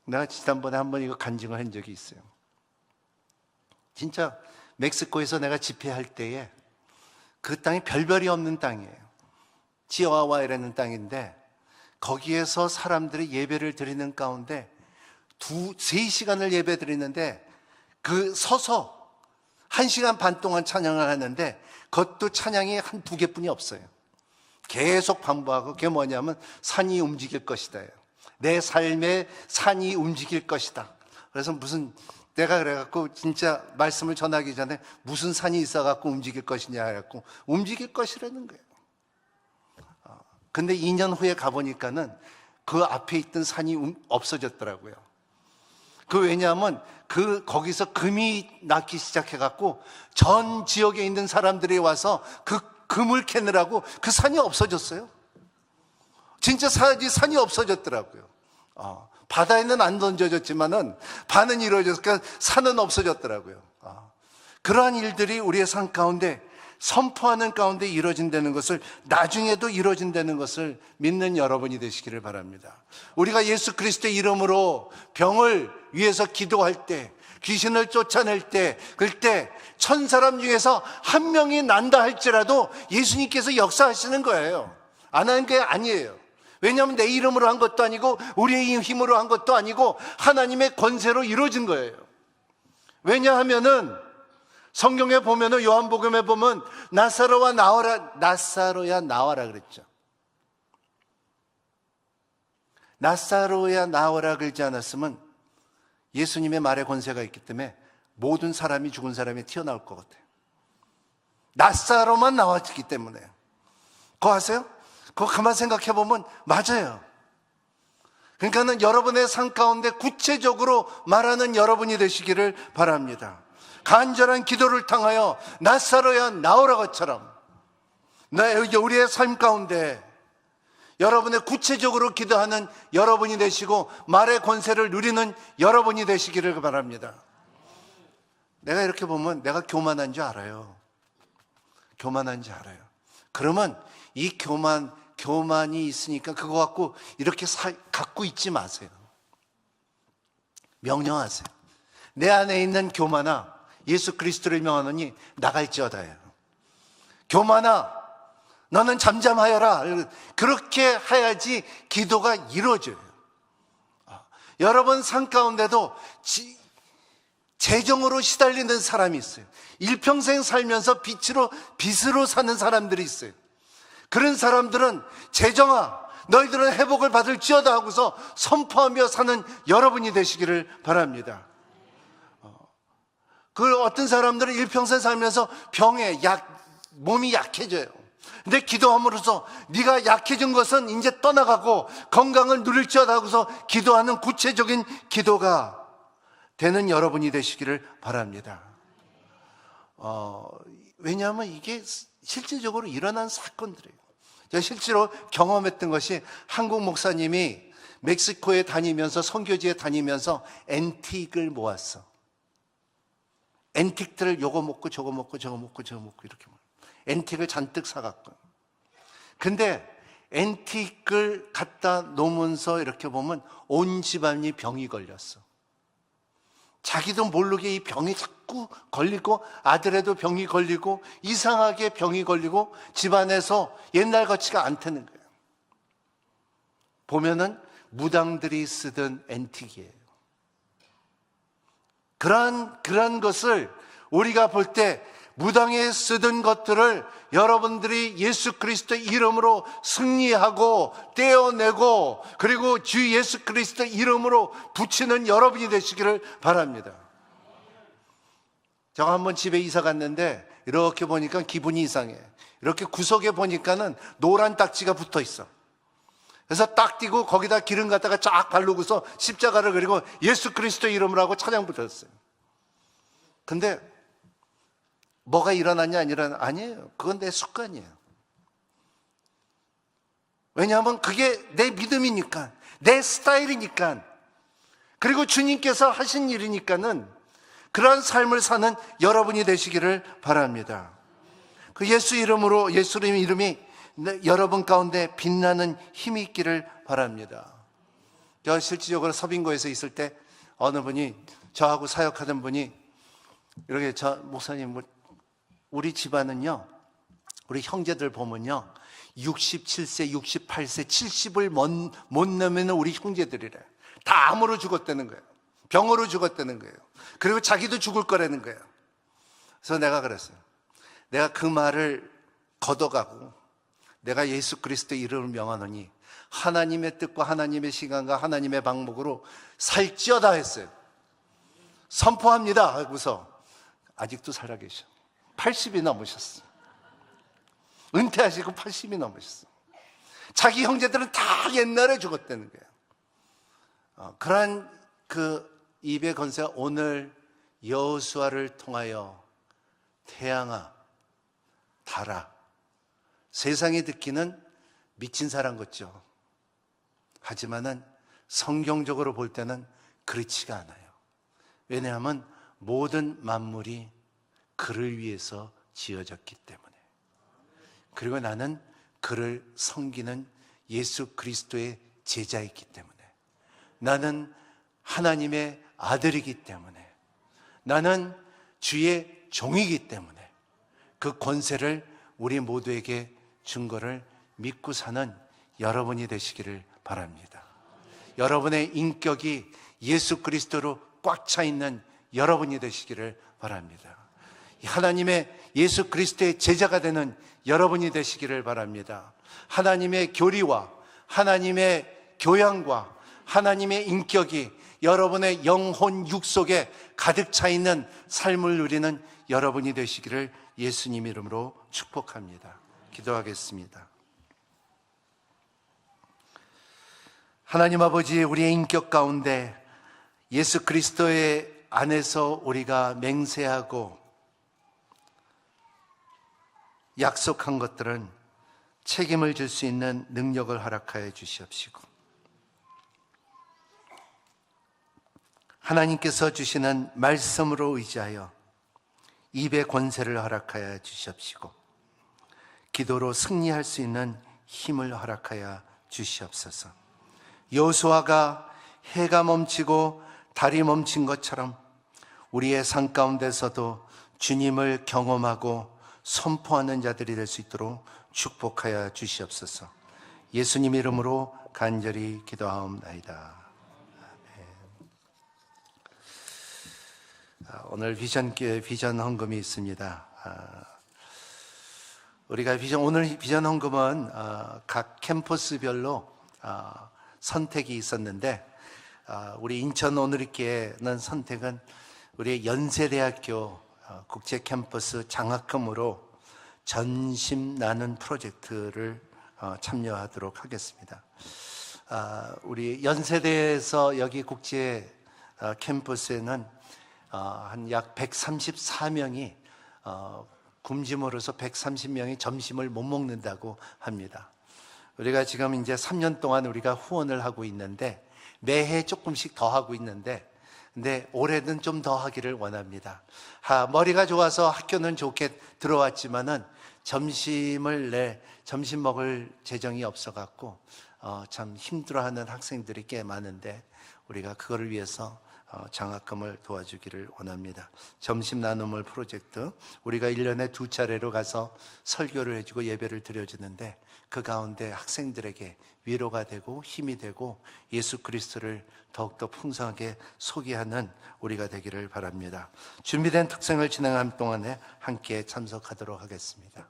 내가 지난번에 한번 이거 간증을 한 적이 있어요. 진짜 멕시코에서 내가 집회할 때에 그 땅이 별별이 없는 땅이에요. 치와와이라는 땅인데 거기에서 사람들이 예배를 드리는 가운데 3시간을 예배 드리는데 그 서서 1시간 반 동안 찬양을 하는데 그것도 찬양이 한 2개뿐이 없어요. 계속 반복하고 그게 뭐냐면 산이 움직일 것이다. 내 삶에 산이 움직일 것이다. 그래서 무슨 내가 그래갖고 진짜 말씀을 전하기 전에 무슨 산이 있어갖고 움직일 것이냐 해갖고 움직일 것이라는 거예요. 근데 2년 후에 가보니까는 그 앞에 있던 산이 없어졌더라고요. 왜냐하면 거기서 금이 나기 시작해갖고 전 지역에 있는 사람들이 와서 그 금을 캐느라고 그 산이 없어졌어요. 진짜 산이 없어졌더라고요. 바다에는 안 던져졌지만은 반은 이루어졌으니까 산은 없어졌더라고요. 그러한 일들이 우리의 삶 가운데 선포하는 가운데 이루어진다는 것을, 나중에도 이루어진다는 것을 믿는 여러분이 되시기를 바랍니다. 우리가 예수 그리스도의 이름으로 병을 위해서 기도할 때, 귀신을 쫓아낼 때, 그때 1000사람 중에서 한 명이 난다 할지라도 예수님께서 역사하시는 거예요. 안 하는 게 아니에요. 왜냐하면 내 이름으로 한 것도 아니고 우리의 힘으로 한 것도 아니고 하나님의 권세로 이루어진 거예요. 왜냐하면은 성경에 보면은, 요한복음에 보면 나사로야 나와라 그랬죠. 나사로야 나와라 그러지 않았으면 예수님의 말에 권세가 있기 때문에 모든 사람이, 죽은 사람이 튀어나올 것 같아요. 나사로만 나왔기 때문에. 그거 아세요? 그거 가만 생각해 보면 맞아요. 그러니까는 여러분의 삶 가운데 구체적으로 말하는 여러분이 되시기를 바랍니다. 간절한 기도를 통하여 나사로야 나오라 것처럼 우리의 삶 가운데 여러분의 구체적으로 기도하는 여러분이 되시고 말의 권세를 누리는 여러분이 되시기를 바랍니다. 내가 이렇게 보면 내가 교만한 줄 알아요. 교만한 줄 알아요. 그러면 이 교만이 있으니까 그거 갖고 이렇게 갖고 있지 마세요. 명령하세요. 내 안에 있는 교만아, 예수 그리스도를 명하노니 나갈지어다예요. 교만아, 너는 잠잠하여라. 그렇게 해야지 기도가 이루어져요. 여러분 삶 가운데도 재정으로 시달리는 사람이 있어요. 일평생 살면서 빚으로 사는 사람들이 있어요. 그런 사람들은 재정아, 너희들은 회복을 받을지어다 하고서 선포하며 사는 여러분이 되시기를 바랍니다. 어떤 사람들은 일평생 살면서 몸이 약해져요. 근데 기도함으로써 네가 약해진 것은 이제 떠나가고 건강을 누릴지어다 하고서 기도하는 구체적인 기도가 되는 여러분이 되시기를 바랍니다. 왜냐하면 이게 실질적으로 일어난 사건들이에요. 제가 실제로 경험했던 것이, 한국 목사님이 멕시코에 다니면서, 선교지에 다니면서 앤틱을 모았어. 앤틱들을 요거 먹고 저거 먹고 저거 먹고 저거 먹고 이렇게 먹어. 앤틱을 잔뜩 사갖고. 근데 앤틱을 갖다 놓으면서 이렇게 보면 온 집안이 병이 걸렸어. 자기도 모르게 이 병이 자꾸 걸리고, 아들에도 병이 걸리고, 이상하게 병이 걸리고, 집안에서 옛날 같지가 않다는 거예요. 보면은 무당들이 쓰던 앤틱이에요. 그러한 것을 우리가 볼 때, 무당에 쓰던 것들을 여러분들이 예수 그리스도의 이름으로 승리하고 떼어내고, 그리고 주 예수 그리스도의 이름으로 붙이는 여러분이 되시기를 바랍니다. 제가 한번 집에 이사 갔는데 이렇게 보니까 기분이 이상해. 이렇게 구석에 보니까는 노란 딱지가 붙어 있어. 그래서 딱 띄고 거기다 기름 갖다가 쫙 바르고서 십자가를 그리고 예수 그리스도 이름으로 하고 찬양 부르셨어요. 근데 뭐가 일어났냐 안 일어났냐? 아니에요. 그건 내 습관이에요. 왜냐하면 그게 내 믿음이니까, 내 스타일이니까, 그리고 주님께서 하신 일이니까는 그러한 삶을 사는 여러분이 되시기를 바랍니다. 그 예수 이름으로, 예수님 이름이 여러분 가운데 빛나는 힘이 있기를 바랍니다. 제가 실질적으로 서빙고에서 있을 때 어느 분이, 저하고 사역하던 분이 이렇게, 목사님, 우리 집안은요, 우리 형제들 보면요, 67세, 68세, 70을 못 넘으면 우리 형제들이래. 다 암으로 죽었다는 거예요. 병으로 죽었다는 거예요. 그리고 자기도 죽을 거라는 거예요. 그래서 내가 그랬어요. 내가 그 말을 걷어가고 내가 예수 그리스도의 이름을 명하노니 하나님의 뜻과 하나님의 시간과 하나님의 방법으로 살찌어다 했어요. 선포합니다 하고서 아직도 살아계셔. 80이 넘으셨어. 은퇴하시고 80이 넘으셨어. 자기 형제들은 다 옛날에 죽었다는 거예요. 그러한 그 입의 건세가 오늘 여호수아를 통하여 태양아 달아, 세상이 듣기는 미친 사람 같죠. 하지만은 성경적으로 볼 때는 그렇지가 않아요. 왜냐하면 모든 만물이 그를 위해서 지어졌기 때문에, 그리고 나는 그를 섬기는 예수 그리스도의 제자이기 때문에, 나는 하나님의 아들이기 때문에, 나는 주의 종이기 때문에 그 권세를 우리 모두에게 준 것을 믿고 사는 여러분이 되시기를 바랍니다. 여러분의 인격이 예수 그리스도로 꽉 차 있는 여러분이 되시기를 바랍니다. 하나님의 예수 그리스도의 제자가 되는 여러분이 되시기를 바랍니다. 하나님의 교리와 하나님의 교양과 하나님의 인격이 여러분의 영혼 육 속에 가득 차 있는 삶을 누리는 여러분이 되시기를 예수님 이름으로 축복합니다. 기도하겠습니다. 하나님 아버지, 우리의 인격 가운데 예수 그리스도의 안에서 우리가 맹세하고 약속한 것들은 책임을 질 수 있는 능력을 허락하여 주시옵시고, 하나님께서 주시는 말씀으로 의지하여 입의 권세를 허락하여 주시옵시고, 기도로 승리할 수 있는 힘을 허락하여 주시옵소서. 여호수아가 해가 멈추고 달이 멈춘 것처럼 우리의 삶 가운데서도 주님을 경험하고 선포하는 자들이 될 수 있도록 축복하여 주시옵소서. 예수님 이름으로 간절히 기도하옵나이다. 오늘 비전 헌금이 있습니다. 우리가 오늘 비전 헌금은 각 캠퍼스별로 선택이 있었는데, 우리 인천 오늘있게는 선택은 우리 연세대학교 국제 캠퍼스 장학금으로 전심 나눈 프로젝트를 참여하도록 하겠습니다. 우리 연세대에서 여기 국제 캠퍼스에는 한 약 134명이 굶주림으로서 130명이 점심을 못 먹는다고 합니다. 우리가 지금 이제 3년 동안 우리가 후원을 하고 있는데, 매해 조금씩 더 하고 있는데, 근데 올해는 좀 더 하기를 원합니다. 머리가 좋아서 학교는 좋게 들어왔지만은 점심 먹을 재정이 없어갖고 참 힘들어하는 학생들이 꽤 많은데, 우리가 그거를 위해서 장학금을 도와주기를 원합니다. 점심 나눔을 프로젝트, 우리가 1년에 2차례로 가서 설교를 해주고 예배를 드려주는데, 그 가운데 학생들에게 위로가 되고 힘이 되고 예수 그리스도를 더욱더 풍성하게 소개하는 우리가 되기를 바랍니다. 준비된 특성을 진행하는 동안에 함께 참석하도록 하겠습니다.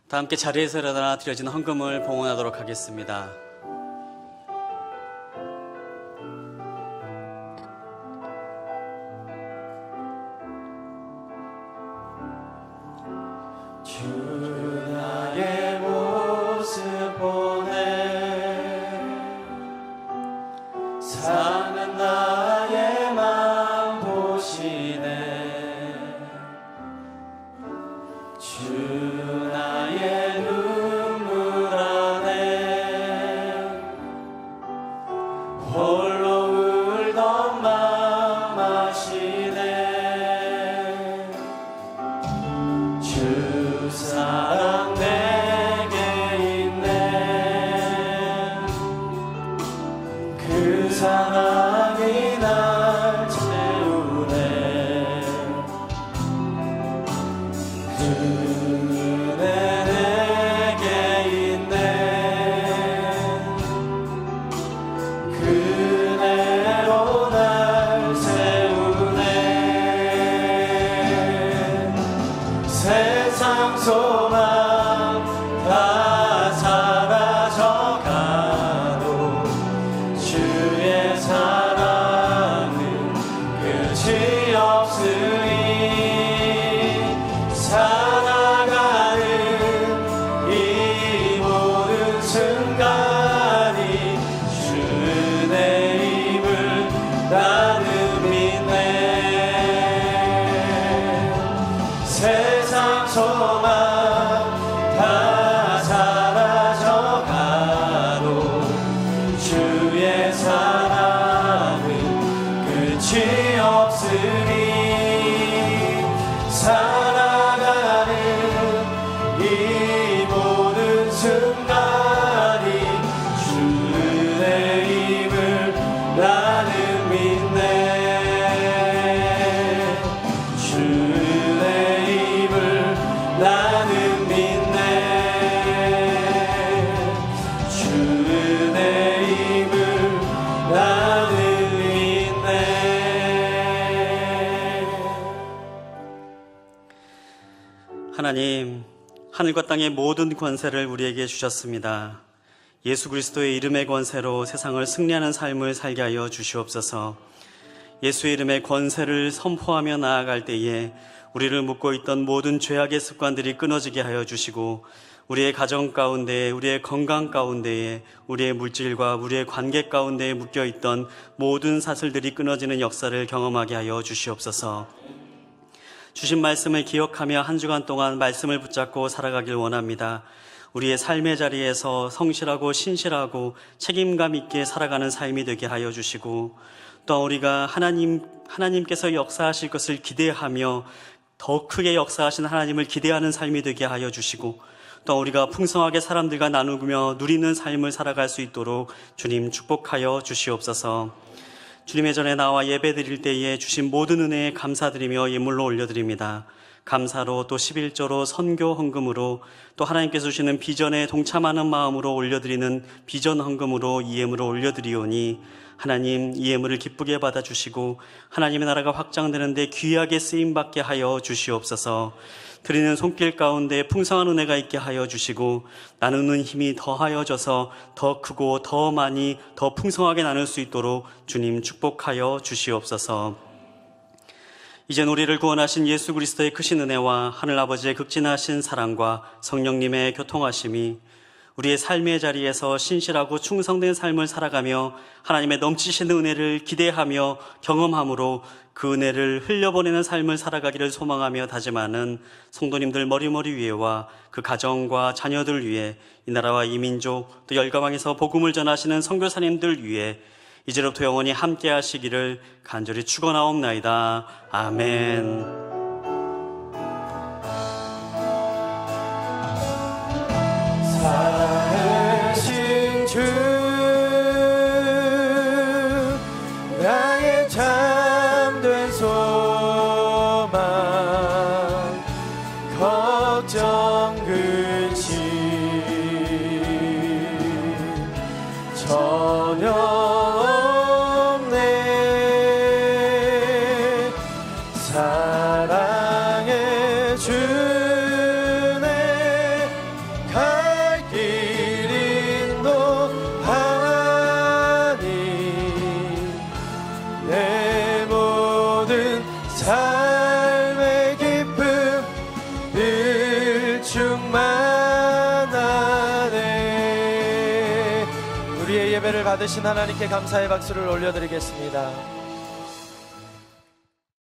다 함께 자리에서 일어나 드려진 헌금을 봉헌하도록 하겠습니다.
주 나의 모습 보네 사는 나의 맘 보시네 주 나의 눈물 안에 홀로 울던 맘 아시네 주 사랑 내게 있네 그 사랑이 날 채우네 그 은혜 내게 있네 그 은혜로 날 세우네 세상 소망 다 사라져가도 주의 사랑은 끝이 없으니 살아가는 이 모든 순간이 주 은혜임을 나는 믿네 세상 소망 다 사라져가도 주의 사랑은 끝이 없으니 살아가는 이 모든 순간이 주 은혜임을 나는 믿네 주 은혜임을 나는 믿네 주 은혜임을 나는 믿네
하나님, 하늘과 땅의 모든 권세를 우리에게 주셨습니다. 예수 그리스도의 이름의 권세로 세상을 승리하는 삶을 살게 하여 주시옵소서. 예수의 이름의 권세를 선포하며 나아갈 때에 우리를 묶고 있던 모든 죄악의 습관들이 끊어지게 하여 주시고 우리의 가정 가운데, 우리의 건강 가운데에, 우리의 물질과 우리의 관계 가운데에 묶여있던 모든 사슬들이 끊어지는 역사를 경험하게 하여 주시옵소서. 주신 말씀을 기억하며 한 주간 동안 말씀을 붙잡고 살아가길 원합니다. 우리의 삶의 자리에서 성실하고 신실하고 책임감 있게 살아가는 삶이 되게 하여 주시고 또 우리가 하나님께서 역사하실 것을 기대하며 더 크게 역사하신 하나님을 기대하는 삶이 되게 하여 주시고 또 우리가 풍성하게 사람들과 나누며 누리는 삶을 살아갈 수 있도록 주님 축복하여 주시옵소서. 주님의 전에 나와 예배 드릴 때에 주신 모든 은혜에 감사드리며 예물로 올려드립니다. 감사로 또 11조로 선교 헌금으로 또 하나님께서 주시는 비전에 동참하는 마음으로 올려드리는 비전 헌금으로 이 예물을 올려드리오니 하나님 이 예물을 기쁘게 받아주시고 하나님의 나라가 확장되는데 귀하게 쓰임받게 하여 주시옵소서. 드리는 손길 가운데 풍성한 은혜가 있게 하여 주시고 나누는 힘이 더하여져서 더 크고 더 많이 더 풍성하게 나눌 수 있도록 주님 축복하여 주시옵소서. 이젠 우리를 구원하신 예수 그리스도의 크신 은혜와 하늘아버지의 극진하신 사랑과 성령님의 교통하심이 우리의 삶의 자리에서 신실하고 충성된 삶을 살아가며 하나님의 넘치시는 은혜를 기대하며 경험함으로 그 은혜를 흘려보내는 삶을 살아가기를 소망하며 다짐하는 성도님들 머리머리 위에와 그 가정과 자녀들 위에 이 나라와 이 민족 또 열가방에서 복음을 전하시는 선교사님들 위에 이제로부터 영원히 함께 하시기를 간절히 축원하옵나이다. 아멘.
살아계신 주 나의 참된 소망 걱정 근심 전혀 없네 사랑의 주네 받으신 하나님께 감사의 박수를 올려드리겠습니다.